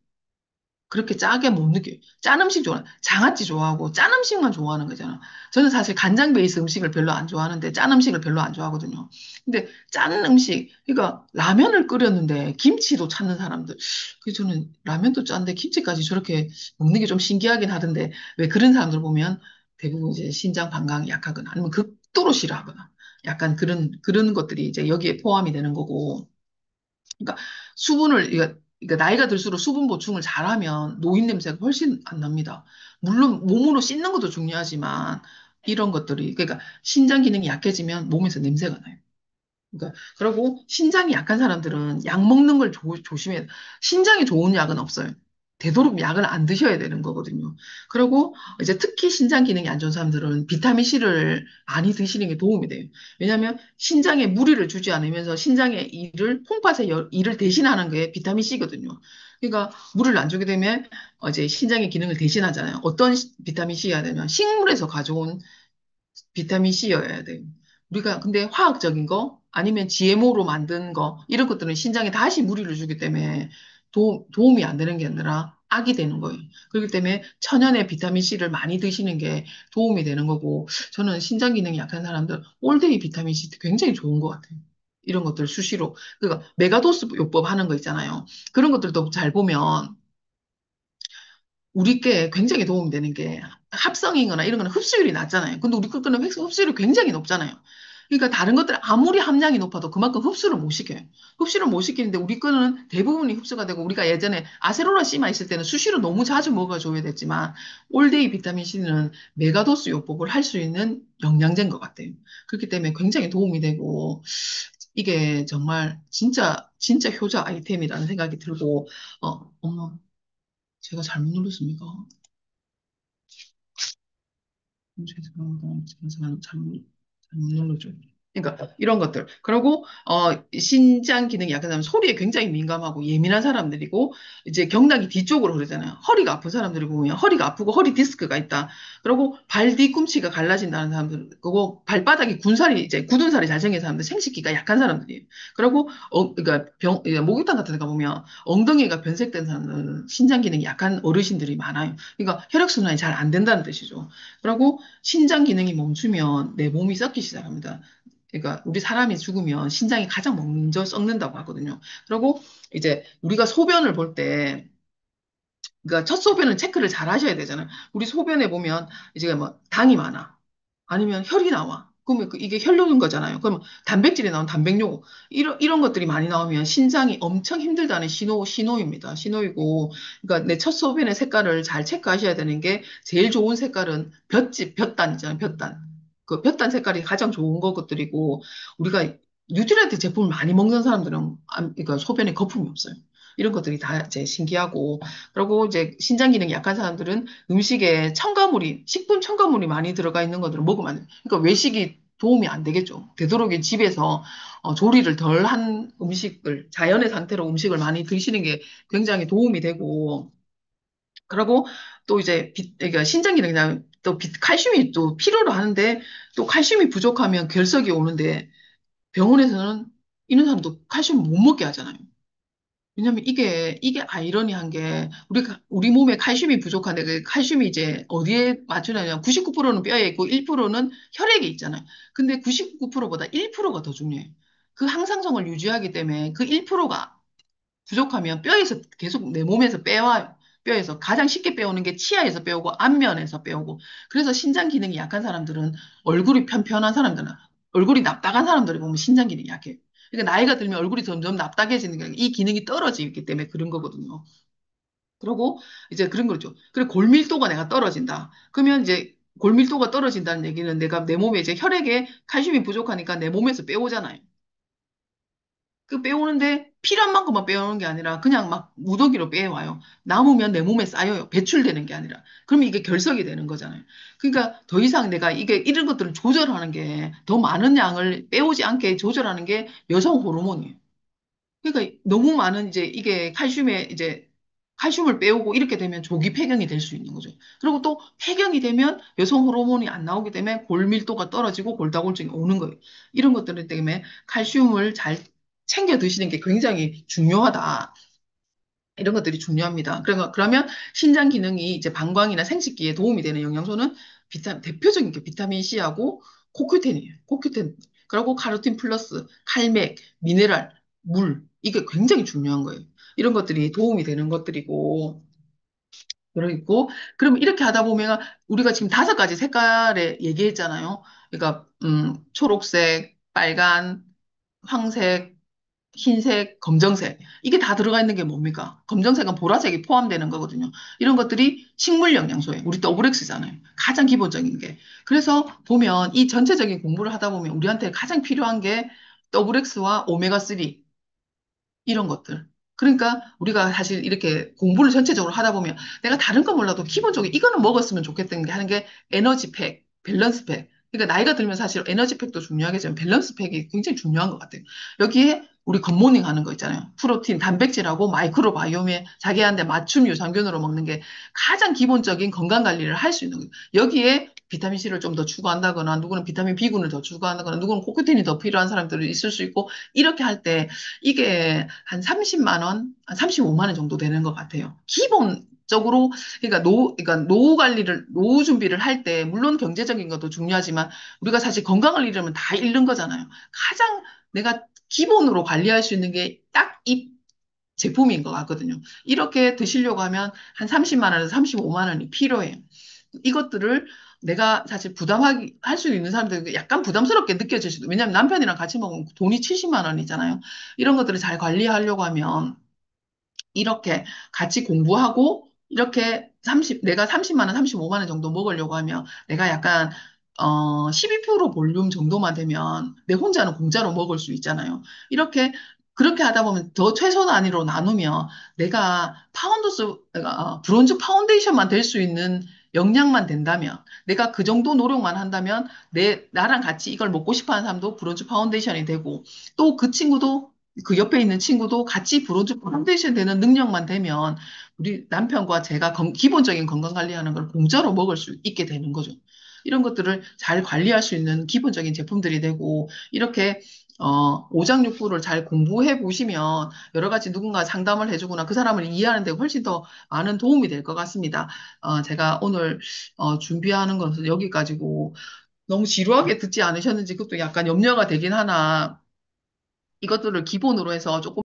그렇게 짜게 못 느껴요. 짠 음식 장아찌 좋아하고 짠 음식만 좋아하는 거잖아. 저는 사실 간장 베이스 음식을 별로 안 좋아하는데 짠 음식을 별로 안 좋아하거든요. 근데 짠 음식, 그러니까 라면을 끓였는데 김치도 찾는 사람들. 그래서 저는 라면도 짠데 김치까지 저렇게 먹는 게 좀 신기하긴 하던데 왜 그런 사람들 보면 대부분 이제 신장 반경이 약하거나 아니면 극도로 싫어하거나 약간 그런 것들이 이제 여기에 포함이 되는 거고. 그러니까 그러니까 나이가 들수록 수분 보충을 잘하면 노인 냄새가 훨씬 안 납니다. 물론 몸으로 씻는 것도 중요하지만 이런 것들이 그러니까 신장 기능이 약해지면 몸에서 냄새가 나요. 그러니까 그리고 신장이 약한 사람들은 약 먹는 걸 조심해야 돼. 신장에 좋은 약은 없어요. 되도록 약을 안 드셔야 되는 거거든요. 그리고 이제 특히 신장 기능이 안 좋은 사람들은 비타민 C를 많이 드시는 게 도움이 돼요. 왜냐하면 신장에 무리를 주지 않으면서 신장의 콩팥의 일을 대신하는 게 비타민 C거든요. 그러니까 물을 안 주게 되면 이제 신장의 기능을 대신하잖아요. 어떤 비타민 C가 되면 식물에서 가져온 비타민 C여야 돼요. 우리가 근데 화학적인 거 아니면 GMO로 만든 거 이런 것들은 신장에 다시 무리를 주기 때문에 도움이 안 되는 게 아니라 악이 되는 거예요. 그렇기 때문에 천연의 비타민 C를 많이 드시는 게 도움이 되는 거고 저는 신장 기능이 약한 사람들 올데이 비타민 C 굉장히 좋은 것 같아요. 이런 것들 수시로 그러니까 메가도스 요법 하는 거 있잖아요. 그런 것들도 잘 보면 우리께 굉장히 도움이 되는 게 합성이거나 이런 거는 흡수율이 낮잖아요. 근데 우리 거는 흡수율이 굉장히 높잖아요. 그러니까 다른 것들 아무리 함량이 높아도 그만큼 흡수를 못 시켜요. 흡수를 못 시키는데 우리 거는 대부분이 흡수가 되고 우리가 예전에 아세로라 C만 있을 때는 수시로 너무 자주 먹어줘야 됐지만 올데이 비타민 C는 메가도스 요법을 할 수 있는 영양제인 것 같아요. 그렇기 때문에 굉장히 도움이 되고 이게 정말 진짜 진짜 효자 아이템이라는 생각이 들고 어머 제가 잘못 눌렀습니까? 죄송합니다. 제가 잘못 눌러줘. 그러니까 이런 것들. 그리고 신장 기능이 약한 사람 소리에 굉장히 민감하고 예민한 사람들이고 이제 경락이 뒤쪽으로 흐르잖아요. 허리가 아픈 사람들이 보면 허리가 아프고 허리 디스크가 있다. 그리고 발 뒤꿈치가 갈라진다는 사람들, 그거 발바닥이 이제 굳은 살이 잘 생긴 사람들, 생식기가 약한 사람들이에요. 그리고 그러니까 목욕탕 같은 데 가보면 엉덩이가 변색된 사람들은 신장 기능이 약한 어르신들이 많아요. 그러니까 혈액순환이 잘 안 된다는 뜻이죠. 그리고 신장 기능이 멈추면 내 몸이 썩기 시작합니다. 그러니까 우리 사람이 죽으면 신장이 가장 먼저 썩는다고 하거든요. 그리고 이제 우리가 소변을 볼 때, 그러니까 첫 소변은 체크를 잘 하셔야 되잖아요. 우리 소변에 보면 이제 뭐 당이 많아. 아니면 혈이 나와. 그러면 이게 혈뇨인 거잖아요. 그러면 단백질이 나온 단백뇨. 이런 것들이 많이 나오면 신장이 엄청 힘들다는 신호입니다. 신호이고. 그러니까 내 첫 소변의 색깔을 잘 체크하셔야 되는 게 제일 좋은 색깔은 볕단이잖아요. 볕단. 그 볕단 색깔이 가장 좋은 것들이고 우리가 뉴트리언트 제품을 많이 먹는 사람들은 그러니까 소변에 거품이 없어요. 이런 것들이 다 이제 신기하고 그리고 이제 신장 기능이 약한 사람들은 음식에 식품 첨가물이 많이 들어가 있는 것들을 먹으면 안 돼요. 그러니까 외식이 도움이 안 되겠죠. 되도록이면 집에서 조리를 덜 한 음식을, 자연의 상태로 음식을 많이 드시는 게 굉장히 도움이 되고, 그리고 또 이제 그러니까 신장 기능이 또 칼슘이 또 필요로 하는데, 또 칼슘이 부족하면 결석이 오는데, 병원에서는 이런 사람도 칼슘 못 먹게 하잖아요. 왜냐면 이게 아이러니한 게, 우리 몸에 칼슘이 부족한데, 그 칼슘이 이제 어디에 맞추냐면 99%는 뼈에 있고 1%는 혈액에 있잖아요. 근데 99%보다 1%가 더 중요해요. 그 항상성을 유지하기 때문에 그 1%가 부족하면 뼈에서 계속 내 몸에서 빼와요. 뼈에서 가장 쉽게 빼오는 게 치아에서 빼오고 안면에서 빼오고. 그래서 신장 기능이 약한 사람들은 얼굴이 편편한 사람들은 얼굴이 납작한 사람들이 보면 신장 기능이 약해요. 그러니까 나이가 들면 얼굴이 점점 납작해지는 게 이 기능이 떨어지기 때문에 그런 거거든요. 그리고 이제 그런 거죠. 그리고 골밀도가 내가 떨어진다. 그러면 이제 골밀도가 떨어진다는 얘기는 내가 내 몸에 이제 혈액에 칼슘이 부족하니까 내 몸에서 빼오잖아요. 그 빼오는데 필요한 만큼만 빼오는 게 아니라 그냥 막 무더기로 빼와요. 남으면 내 몸에 쌓여요. 배출되는 게 아니라. 그러면 이게 결석이 되는 거잖아요. 그러니까 더 이상 내가 이게 이런 것들을 조절하는 게 더 많은 양을 빼오지 않게 조절하는 게 여성 호르몬이에요. 그러니까 너무 많은 이제 이게 칼슘에 이제 칼슘을 빼오고 이렇게 되면 조기 폐경이 될 수 있는 거죠. 그리고 또 폐경이 되면 여성 호르몬이 안 나오기 때문에 골밀도가 떨어지고 골다공증이 오는 거예요. 이런 것들 때문에 칼슘을 잘 챙겨 드시는 게 굉장히 중요하다. 이런 것들이 중요합니다. 그러면 신장 기능이 이제 방광이나 생식기에 도움이 되는 영양소는 대표적인 게 비타민 C하고 코큐텐이에요. 코큐텐. 그리고 카로틴 플러스, 칼맥, 미네랄, 물. 이게 굉장히 중요한 거예요. 이런 것들이 도움이 되는 것들이고, 그리고, 그럼 이렇게 하다 보면 우리가 지금 5가지 색깔에 얘기했잖아요. 그러니까, 초록색, 빨간, 황색, 흰색, 검정색. 이게 다 들어가 있는 게 뭡니까? 검정색은 보라색이 포함되는 거거든요. 이런 것들이 식물 영양소예요. 우리 더블엑스잖아요. 가장 기본적인 게. 그래서 보면 이 전체적인 공부를 하다 보면 우리한테 가장 필요한 게 더블엑스와 오메가3 이런 것들. 그러니까 우리가 사실 이렇게 공부를 전체적으로 하다 보면 내가 다른 건 몰라도 기본적으로 이거는 먹었으면 좋겠다는 게 하는 게 에너지 팩, 밸런스 팩. 그러니까 나이가 들면 사실 에너지 팩도 중요하겠지만 밸런스 팩이 굉장히 중요한 것 같아요. 여기에 우리 굿모닝 하는 거 있잖아요. 프로틴, 단백질하고 마이크로바이옴에 자기한테 맞춤 유산균으로 먹는 게 가장 기본적인 건강 관리를 할 수 있는 거예요. 여기에 비타민C를 좀 더 추가한다거나 누구는 비타민 B군을 더 추가한다거나 누구는 코큐틴이 더 필요한 사람들이 있을 수 있고 이렇게 할때 이게 한 30만 원, 한 35만 원 정도 되는 것 같아요. 기본적으로, 그러니까 노후 준비를 할 때, 물론 경제적인 것도 중요하지만, 우리가 사실 건강을 잃으면 다 잃는 거잖아요. 가장 내가 기본으로 관리할 수 있는 게 딱 이 제품인 것 같거든요. 이렇게 드시려고 하면 한 30만 원에서 35만 원이 필요해요. 이것들을 내가 사실 부담하기, 할 수 있는 사람들 약간 부담스럽게 느껴질 수도, 왜냐면 남편이랑 같이 먹으면 돈이 70만 원이잖아요. 이런 것들을 잘 관리하려고 하면 이렇게 같이 공부하고 이렇게 내가 30만 원, 35만 원 정도 먹으려고 하면 내가 약간 12% 볼륨 정도만 되면 내 혼자는 공짜로 먹을 수 있잖아요. 이렇게 그렇게 하다 보면 더 최소 단위로 나누면 내가 브론즈 파운데이션만 될 수 있는 역량만 된다면 내가 그 정도 노력만 한다면 나랑 같이 이걸 먹고 싶어 하는 사람도 브론즈 파운데이션이 되고 또 그 친구도 그 옆에 있는 친구도 같이 브론즈 파운데이션 되는 능력만 되면 우리 남편과 제가 기본적인 건강 관리하는 걸 공짜로 먹을 수 있게 되는 거죠. 이런 것들을 잘 관리할 수 있는 기본적인 제품들이 되고 이렇게 오장육부를 잘 공부해 보시면 여러 가지 누군가 상담을 해주거나 그 사람을 이해하는 데 훨씬 더 많은 도움이 될 것 같습니다. 제가 오늘 준비하는 것은 여기까지고 너무 지루하게 듣지 않으셨는지 그것도 약간 염려가 되긴 하나 이것들을 기본으로 해서 조금